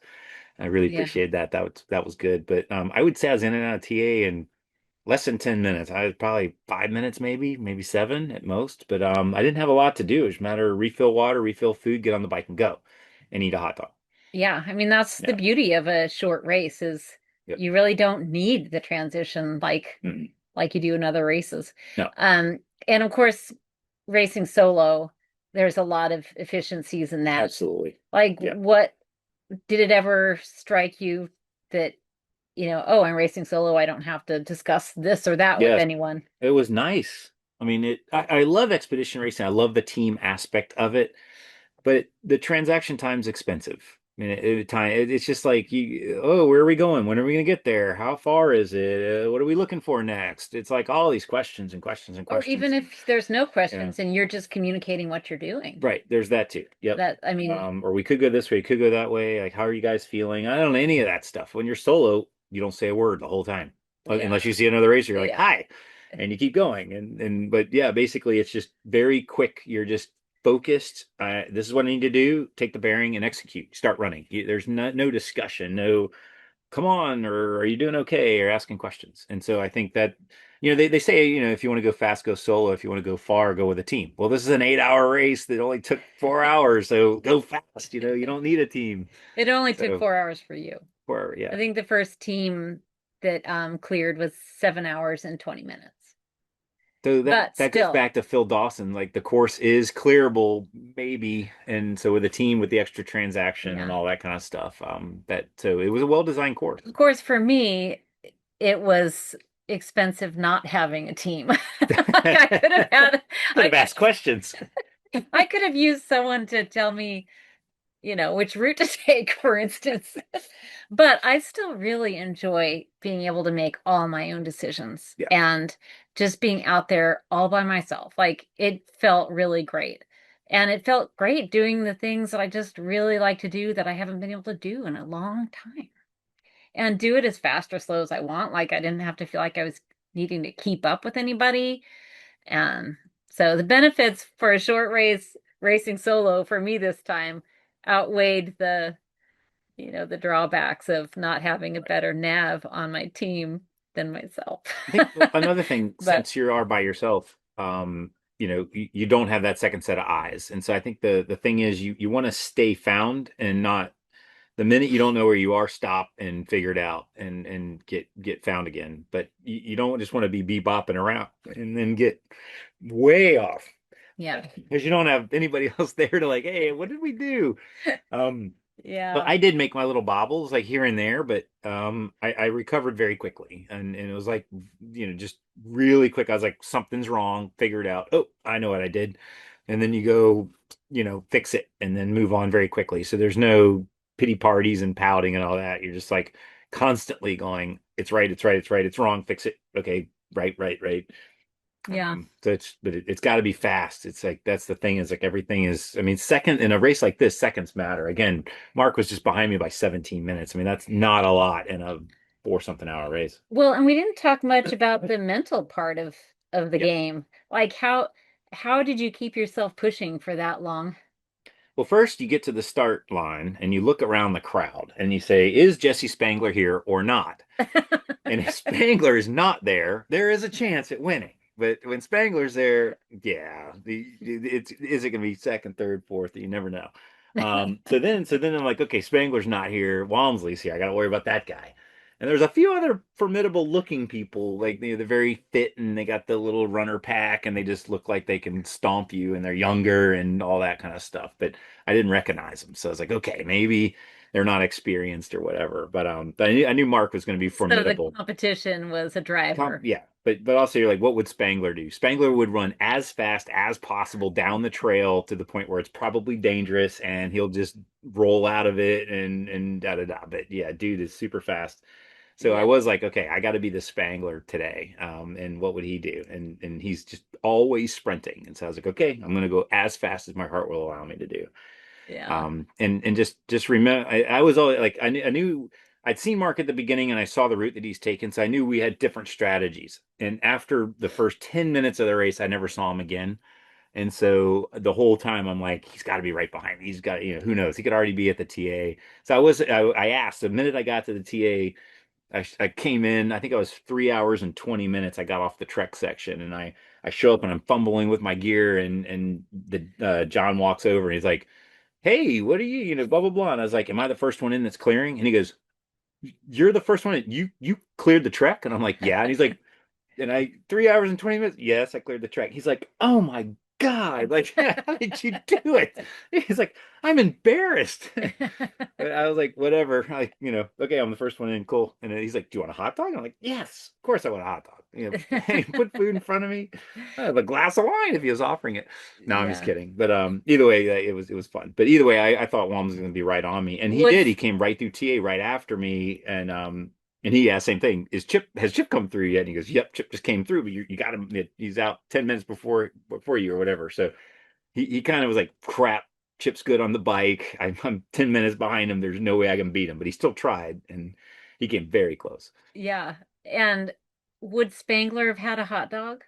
I really yeah, appreciated that. That was good. But I would say I was in and out of TA in less than 10 minutes. I was probably 5 minutes, maybe seven at most. But I didn't have a lot to do. It was a matter of refill water, refill food, get on the bike and go and eat a hot dog. yeah. I mean, that's the Yeah. beauty of a short race is Yep. you really don't need the transition Mm. like you do in other races. No, Um, and of course, racing solo, there's a lot of efficiencies in that. absolutely. Like, Yeah. what did it ever strike you that, oh, I'm racing solo, I don't have to discuss this or that with Yes. anyone? It was nice. I mean, I love expedition racing. I love the team aspect of it, but the transaction time's expensive. I mean, it's just like oh, where are we going? When are we going to get there? How far is it? What are we looking for next? It's like all these questions and questions and Or even questions. if there's no Yeah. questions and you're just communicating what you're doing. Right. There's that too. Yep. That, I mean, Or we could go this way, could go that way. Like, how are you guys feeling? I don't know any of that stuff. When you're solo, you don't say a word the whole time, yeah, unless you see another racer. You're like, yeah, hi, and you keep going. But yeah, basically, it's just very quick. You're just focused. This is what I need to do. Take the bearing and execute. Start running. There's no discussion, no come on, or are you doing okay, or asking questions. And so I think that, they say, if you want to go fast, go solo. If you want to go far, go with a team. Well, this is an 8-hour race that only took 4 hours. So go fast. You don't need a team. it only took So, 4 hours for you. I yeah. think the first team that cleared was 7 hours and 20 minutes. So that But that goes still, back to Phil Dawson. Like the course is clearable, maybe, and so with a team with the extra transaction and yeah. all that kind of stuff, so it was a well-designed course. Of course, for me, it was expensive not having a team. Like I could have had Could have asked questions. I could have used someone to tell me, which route to take, for instance. But I still really enjoy being able to make all my own decisions Yeah. and just being out there all by myself. Like it felt really great. And it felt great doing the things that I just really like to do that I haven't been able to do in a long time. And do it as fast or slow as I want. Like I didn't have to feel like I was needing to keep up with anybody. And so the benefits for a short race racing solo for me this time outweighed the drawbacks of not having a better nav on my team than myself. I think another thing, But since you are by yourself, you don't have that second set of eyes. And so I think the thing is you want to stay found and not the minute you don't know where you are, stop and figure it out and get found again. But you don't just want to be bebopping around and then get way off yeah. because you don't have anybody else there to like, hey, what did we do? Um, but Yeah. I did make my little bobbles like here and there, but I recovered very quickly, and it was like just really quick. I was like, something's wrong, figure it out. Oh, I know what I did, and then you go fix it and then move on very quickly. So there's no pity parties and pouting and all that. You're just like constantly going, it's right, it's right, it's right, it's wrong, fix it. Okay, right, right, right. Yeah. So it's got to be fast. It's like that's the thing is like everything is. I mean, second in a race like this, seconds matter. Again, Mark was just behind me by 17 minutes. I mean, that's not a lot in a four something hour race. Well, and we didn't talk much about the mental part of the Yep. game. Like how did you keep yourself pushing for that long? Well, first you get to the start line and you look around the crowd and you say, "Is Jesse Spangler here or not?" And if Spangler is not there, there is a chance at winning. But when Spangler's there, yeah, it's is it going to be second, third, fourth? You never know. So then I'm like, okay, Spangler's not here. Walmsley's here. I got to worry about that guy. And there's a few other formidable looking people, like they're very fit and they got the little runner pack and they just look like they can stomp you and they're younger and all that kind of stuff. But I didn't recognize them, so I was like, okay, maybe they're not experienced or whatever. But I knew Mark was going to be So the formidable. competition was a driver. Yeah, but also you're like, what would Spangler do? Spangler would run as fast as possible down the trail to the point where it's probably dangerous, and he'll just roll out of it and da da da. But yeah, dude is super fast. So I Yeah. was like, okay, I got to be the Spangler today. And what would he do? And he's just always sprinting. And so I was like, okay, I'm gonna go as fast as my heart will allow me to do. Yeah. And just remember, I was always like, I knew I'd seen Mark at the beginning, and I saw the route that he's taken, so I knew we had different strategies. And after the first 10 minutes of the race, I never saw him again. And so the whole time I'm like, he's got to be right behind me. He's got, who knows? He could already be at the TA. So I asked the minute I got to the TA, I came in, I think I was 3 hours and 20 minutes. I got off the trek section and I show up and I'm fumbling with my gear and the John walks over and he's like, hey, what are you, blah blah blah. And I was like, am I the first one in that's clearing? And he goes, you're the first one. You cleared the trek? And I'm like, yeah. And he's like, and I 3 hours and 20 minutes. Yes, I cleared the trek. He's like, oh my God, like how did you do it? He's like, I'm embarrassed. I was like, whatever. Like, okay, I'm the first one in, cool. And then he's like, do you want a hot dog? I'm like, yes, of course I want a hot dog. Hey, put food in front of me. I have a glass of wine if he was offering it. No, I'm just Yeah. kidding. But either way, it was fun. But either way, I thought Wom was going to be right on me, and he did. What's He came right through TA right after me, and he asked same thing. Has Chip come through yet? And he goes, yep, Chip just came through, but you got him. He's out 10 minutes before you or whatever. So he kind of was like, crap. Chip's good on the bike. I'm 10 minutes behind him. There's no way I can beat him, but he still tried, and he came very close. Yeah. And would Spangler have had a hot dog?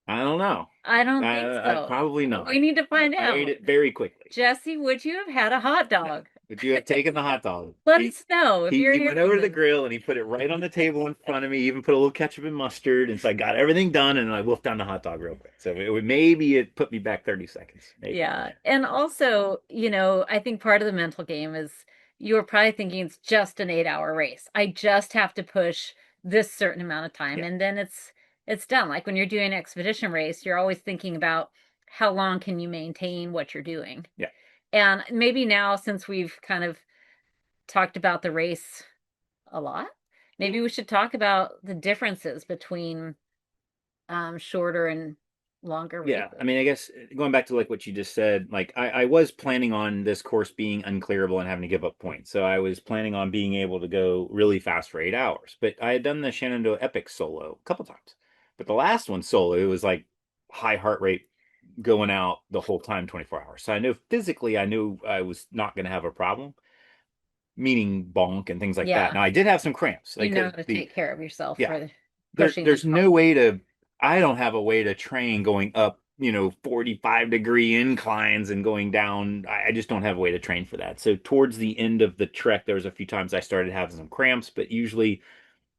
I don't know. I don't think I so. probably We not. need to find I ate out. it very quickly. Jesse, would you have had a hot dog? Would you have taken the hot dog? Let He us know if he you're he went over hearing to the this. grill and he put it right on the table in front of me. Even put a little ketchup and mustard, and so I got everything done, and I wolfed down the hot dog real quick. So maybe it put me back 30 seconds, maybe. Yeah. And also, I think part of the mental game is you were probably thinking it's just an 8-hour race. I just have to push this certain amount of time Yeah, and then it's done. Like when you're doing an expedition race, you're always thinking about how long can you maintain what you're doing. yeah. And maybe now since we've kind of talked about the race a lot, maybe we should talk about the differences between shorter and longer Yeah, I races. mean, I guess going back to like what you just said, like I was planning on this course being unclearable and having to give up points. So I was planning on being able to go really fast for 8 hours. But I had done the Shenandoah Epic solo a couple times. But the last one solo, it was like high heart rate going out the whole time, 24 hours. So I know physically, I knew I was not going to have a problem, meaning bonk and things like that. Yeah, Now I did have some cramps, you like know how to the take care of yourself yeah, for the there pushing there's across. no way to I don't have a way to train going up 45-degree inclines and going down. I just don't have a way to train for that. So towards the end of the trek there was a few times I started having some cramps, but usually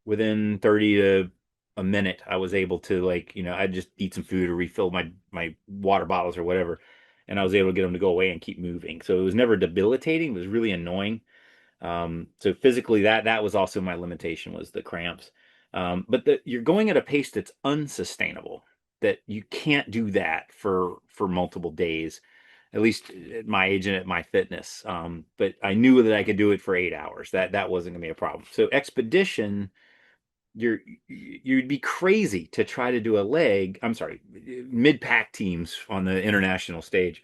within 30 to a minute I was able to, like, I'd just eat some food or refill my water bottles or whatever, and I was able to get them to go away and keep moving. So it was never debilitating, it was really annoying. So physically, that was also my limitation, was the cramps. But you're going at a pace that's unsustainable. That you can't do that for multiple days, at least at my age and at my fitness. But I knew that I could do it for 8 hours. That wasn't gonna be a problem. So expedition, you'd be crazy to try to do a leg. I'm sorry, mid-pack teams on the international stage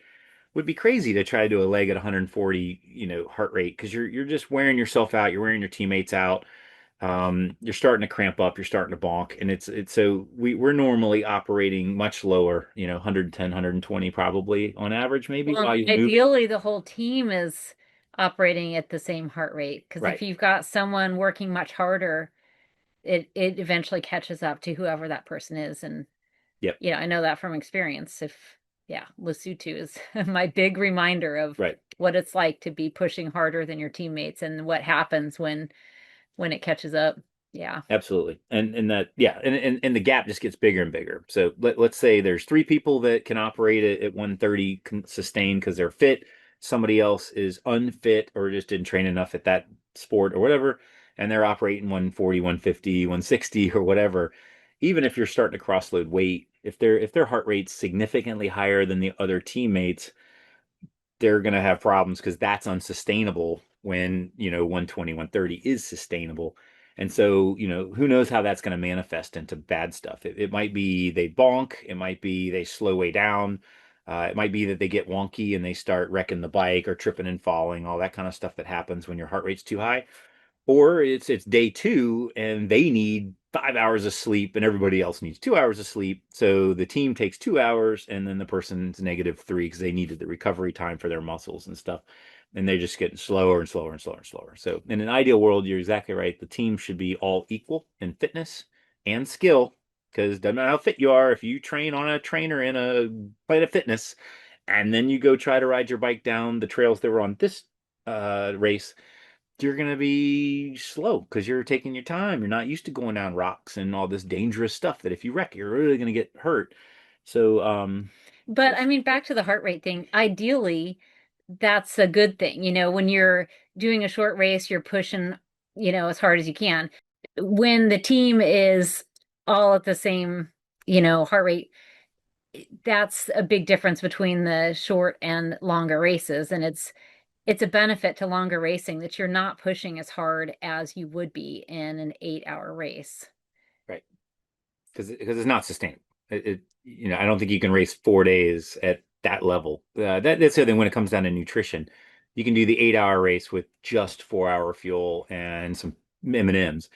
would be crazy to try to do a leg at 140, heart rate, because you're just wearing yourself out, you're wearing your teammates out. You're starting to cramp up, you're starting to bonk, and it's so we're normally operating much lower, 110, 120 probably on average, maybe Well, while you're moving. ideally, the whole team is operating at the same heart rate because if Right. you've got someone working much harder, it eventually catches up to whoever that person is. And Yep. I know that from experience. Yeah, Lesotho is my big reminder of Right. what it's like to be pushing harder than your teammates and what happens when it catches up. Yeah. Absolutely. And that, yeah, and the gap just gets bigger and bigger. So let's say there's three people that can operate at 130 sustained because they're fit. Somebody else is unfit or just didn't train enough at that sport or whatever, and they're operating 140, 150, 160 or whatever. Even if you're starting to cross load weight, if their heart rate's significantly higher than the other teammates, they're going to have problems because that's unsustainable when 120, 130 is sustainable. And so, who knows how that's going to manifest into bad stuff. It might be they bonk, it might be they slow way down, it might be that they get wonky and they start wrecking the bike or tripping and falling, all that kind of stuff that happens when your heart rate's too high. Or it's day two and they need 5 hours of sleep and everybody else needs 2 hours of sleep. So the team takes 2 hours and then the person's -3 because they needed the recovery time for their muscles and stuff. And they're just getting slower and slower and slower and slower. So in an ideal world, you're exactly right. The team should be all equal in fitness and skill, because it doesn't matter how fit you are. If you train on a trainer in a Planet Fitness and then you go try to ride your bike down the trails that were on this race, you're going to be slow because you're taking your time. You're not used to going down rocks and all this dangerous stuff that if you wreck, you're really going to get hurt. So, But I just, mean, back to the heart rate thing, ideally, that's a good thing. When you're doing a short race, you're pushing, as hard as you can. When the team is all at the same, heart rate, that's a big difference between the short and longer races. And it's a benefit to longer racing that you're not pushing as hard as you would be in an 8-hour race. right. Because it's not sustainable. I don't think you can race 4 days at that level. That's the other thing when it comes down to nutrition. You can do the 8 hour race with just 4 hour fuel and some M&Ms.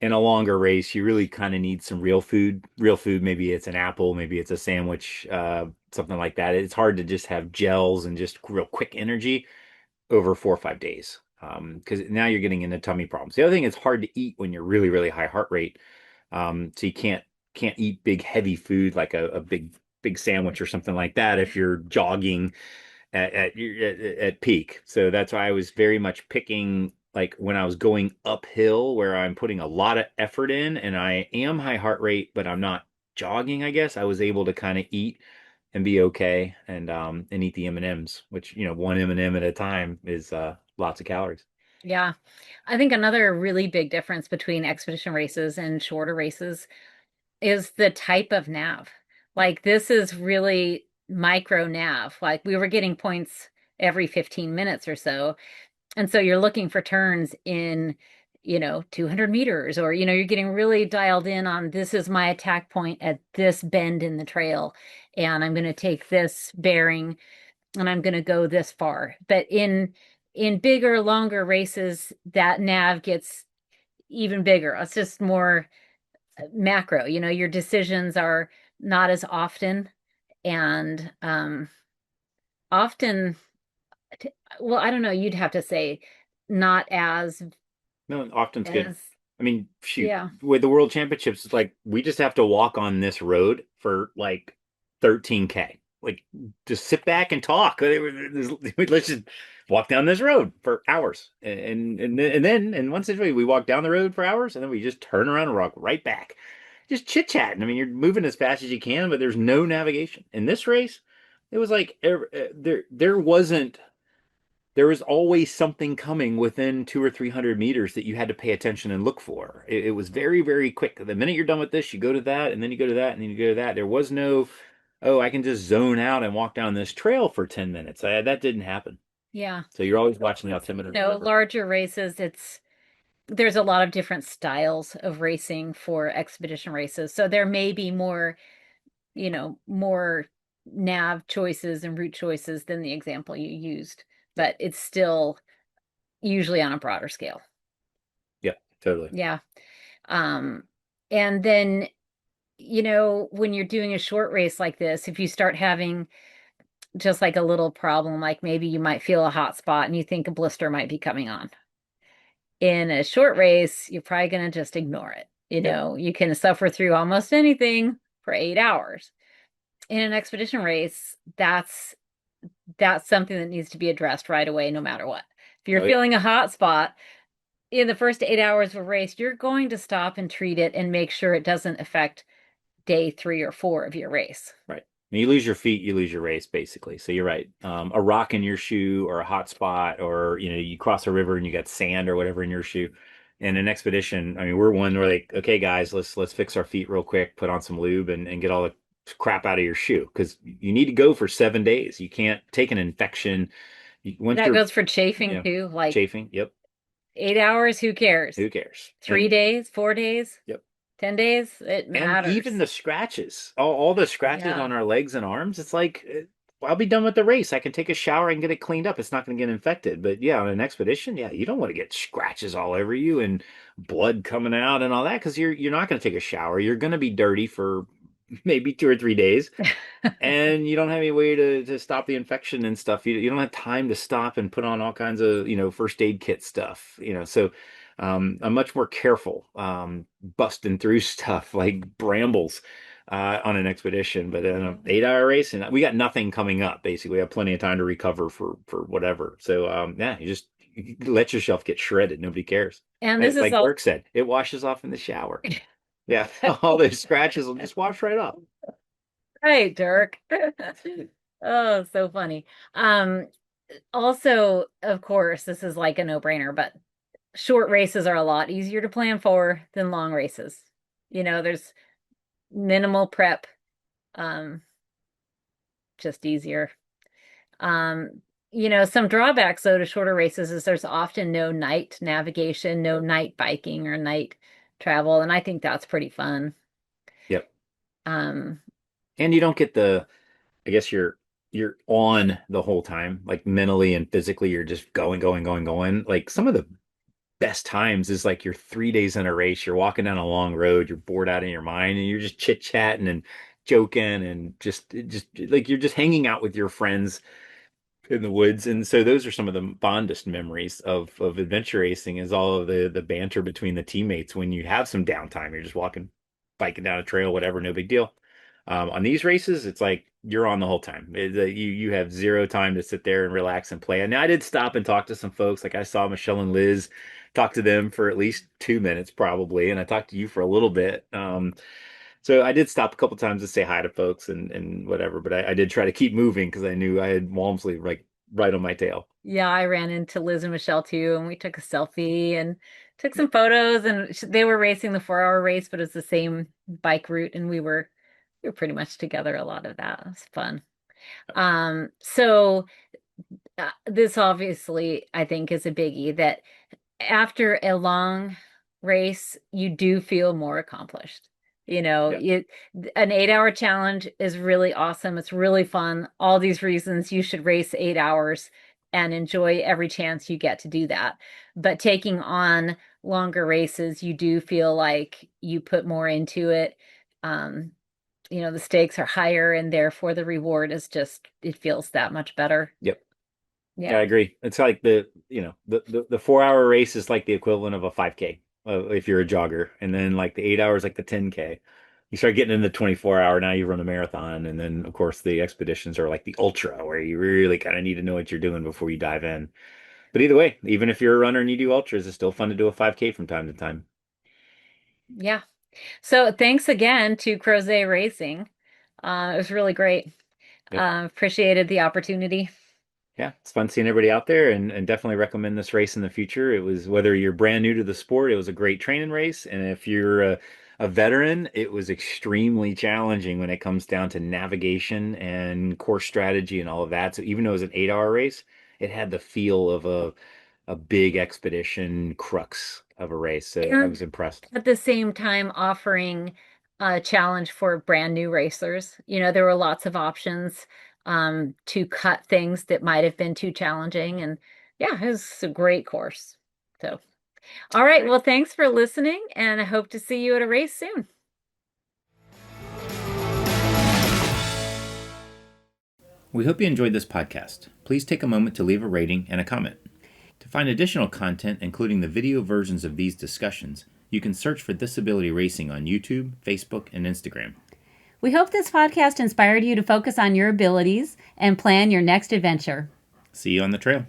In a longer race, you really kind of need some real food. Real food, maybe it's an apple, maybe it's a sandwich, something like that. It's hard to just have gels and just real quick energy over 4 or 5 days. Because now you're getting into tummy problems. The other thing is hard to eat when you're really, really high heart rate. So you can't eat big heavy food like a big sandwich or something like that if you're jogging at peak. So that's why I was very much picking, like when I was going uphill where I'm putting a lot of effort in and I am high heart rate, but I'm not jogging, I guess. I was able to kind of eat and be okay and eat the M&Ms, which, one M&M at a time is lots of calories. Yeah. I think another really big difference between expedition races and shorter races is the type of nav. Like this is really micro nav. Like we were getting points every 15 minutes or so. And so you're looking for turns in, 200 meters, or, you're getting really dialed in on this is my attack point at this bend in the trail, and I'm going to take this bearing and I'm going to go this far. But in bigger, longer races, that nav gets even bigger. It's just more macro. Your decisions are not as often, and often, well, I don't know, you'd have to say not No, often's good. as I mean, shoot, yeah. with the World Championships, it's like we just have to walk on this road for like 13K. Like, just sit back and talk. Let's just walk down this road for hours, and once it's ready, we walk down the road for hours, and then we just turn around and walk right back, just chit chatting. I mean, you're moving as fast as you can, but there's no navigation. In this race, it was like there wasn't there was always something coming within 200 or 300 meters that you had to pay attention and look for. It was very, very quick. The minute you're done with this, you go to that, and then you go to that, and then you go to that. There was no, oh, I can just zone out and walk down this trail for 10 minutes. That didn't happen. Yeah. So you're always watching the altimeter. Larger races, there's a lot of different styles of racing for expedition races. So there may be more nav choices and route choices than the example you used, but it's still usually on a broader scale. Yeah, totally. Yeah. Um, and then, when you're doing a short race like this, if you start having just like a little problem, like maybe you might feel a hot spot and you think a blister might be coming on. In a short race, you're probably going to just ignore it. Yep. You can suffer through almost anything for 8 hours. In an expedition race, that's something that needs to be addressed right away, no matter what. If you're Oh, yeah. feeling a hot spot in the first 8 hours of a race, you're going to stop and treat it and make sure it doesn't affect day 3 or 4 of your race. Right. When you lose your feet, you lose your race, basically. So you're right. A rock in your shoe or a hot spot, or you cross a river and you got sand or whatever in your shoe. In an expedition, I mean, we're one where like, okay, guys, let's fix our feet real quick, put on some lube and get all the crap out of your shoe because you need to go for 7 days. You can't take an infection. Once That you're, goes for chafing you too. Like chafing, yep. 8 hours, who cares? Who cares? 3 days, 4 days, Yep. 10 days, it And even matters. the scratches, all the scratches Yeah. on our legs and arms, it's like I'll be done with the race. I can take a shower and get it cleaned up. It's not going to get infected. But yeah, on an expedition, yeah, you don't want to get scratches all over you and blood coming out and all that because you're not going to take a shower. You're going to be dirty for maybe 2 or 3 days, and you don't have any way to stop the infection and stuff. You don't have time to stop and put on all kinds of first aid kit stuff. So I'm much more careful busting through stuff like brambles on an expedition. But in an 8 hour race, and we got nothing coming up. Basically, we have plenty of time to recover for whatever. So yeah, you let yourself get shredded. Nobody cares. And this is Like all Dirk said, it washes off in the shower. Yeah, all those scratches will just wash right off. right, Dirk. Oh, so funny. Um, Also, of course, this is like a no-brainer, but short races are a lot easier to plan for than long races. There's minimal prep, um, just easier. Um, some drawbacks though to shorter races is there's often no night navigation, no night biking or night travel, and I think that's pretty fun. Yep. Um, And you don't get I guess you're on the whole time, like mentally and physically, you're just going, going, going, going. Like some of the best times is like you're 3 days in a race, you're walking down a long road, you're bored out of your mind, and you're just chit-chatting and joking and just like you're just hanging out with your friends in the woods. And so those are some of the fondest memories of adventure racing is all of the banter between the teammates when you have some downtime. You're just walking, biking down a trail, whatever, no big deal. On these races, it's like you're on the whole time. You have zero time to sit there and relax and play. And I did stop and talk to some folks. Like I saw Michelle and Liz, talk to them for at least 2 minutes probably, and I talked to you for a little bit. So I did stop a couple times to say hi to folks and whatever, but I did try to keep moving because I knew I had Walmsley right on my tail. yeah, I ran into Liz and Michelle too, and we took a selfie and took some photos, and they were racing the 4 hour race, but it was the same bike route, and we were pretty much together a lot of that. It was fun. So this obviously, I think, is a biggie that after a long race, you do feel more accomplished. You know, Yeah. an 8 hour challenge is really awesome. It's really fun. All these reasons you should race 8 hours and enjoy every chance you get to do that. But taking on longer races, you do feel like you put more into it. Um, the stakes are higher and therefore the reward is just, it feels that much better. Yep. Yeah, Yeah. I agree. It's like the 4 hour race is like the equivalent of a 5K if you're a jogger, and then like the 8 hours like the 10K. You start getting in the 24 hour, now you run a marathon, and then of course the expeditions are like the ultra where you really kind of need to know what you're doing before you dive in. But either way, even if you're a runner and you do ultras, it's still fun to do a 5K from time to time. Yeah. So thanks again to Crozet Racing. It was really great. Yep. Appreciated the opportunity. Yeah, it's fun seeing everybody out there, and definitely recommend this race in the future. It was, whether you're brand new to the sport, it was a great training race. And if you're a veteran, it was extremely challenging when it comes down to navigation and course strategy and all of that. So even though it was an 8 hour race, it had the feel of a big expedition crux of a race. So I And was impressed. at the same time, offering a challenge for brand new racers. There were lots of options to cut things that might have been too challenging. And yeah, it was a great course. So, all right. Great. Well, thanks for listening, and I hope to see you at a race soon. We hope you enjoyed this podcast. Please take a moment to leave a rating and a comment. To find additional content, including the video versions of these discussions, you can search for thisABILITY Racing on YouTube, Facebook, and Instagram. We hope this podcast inspired you to focus on your abilities and plan your next adventure. See you on the trail.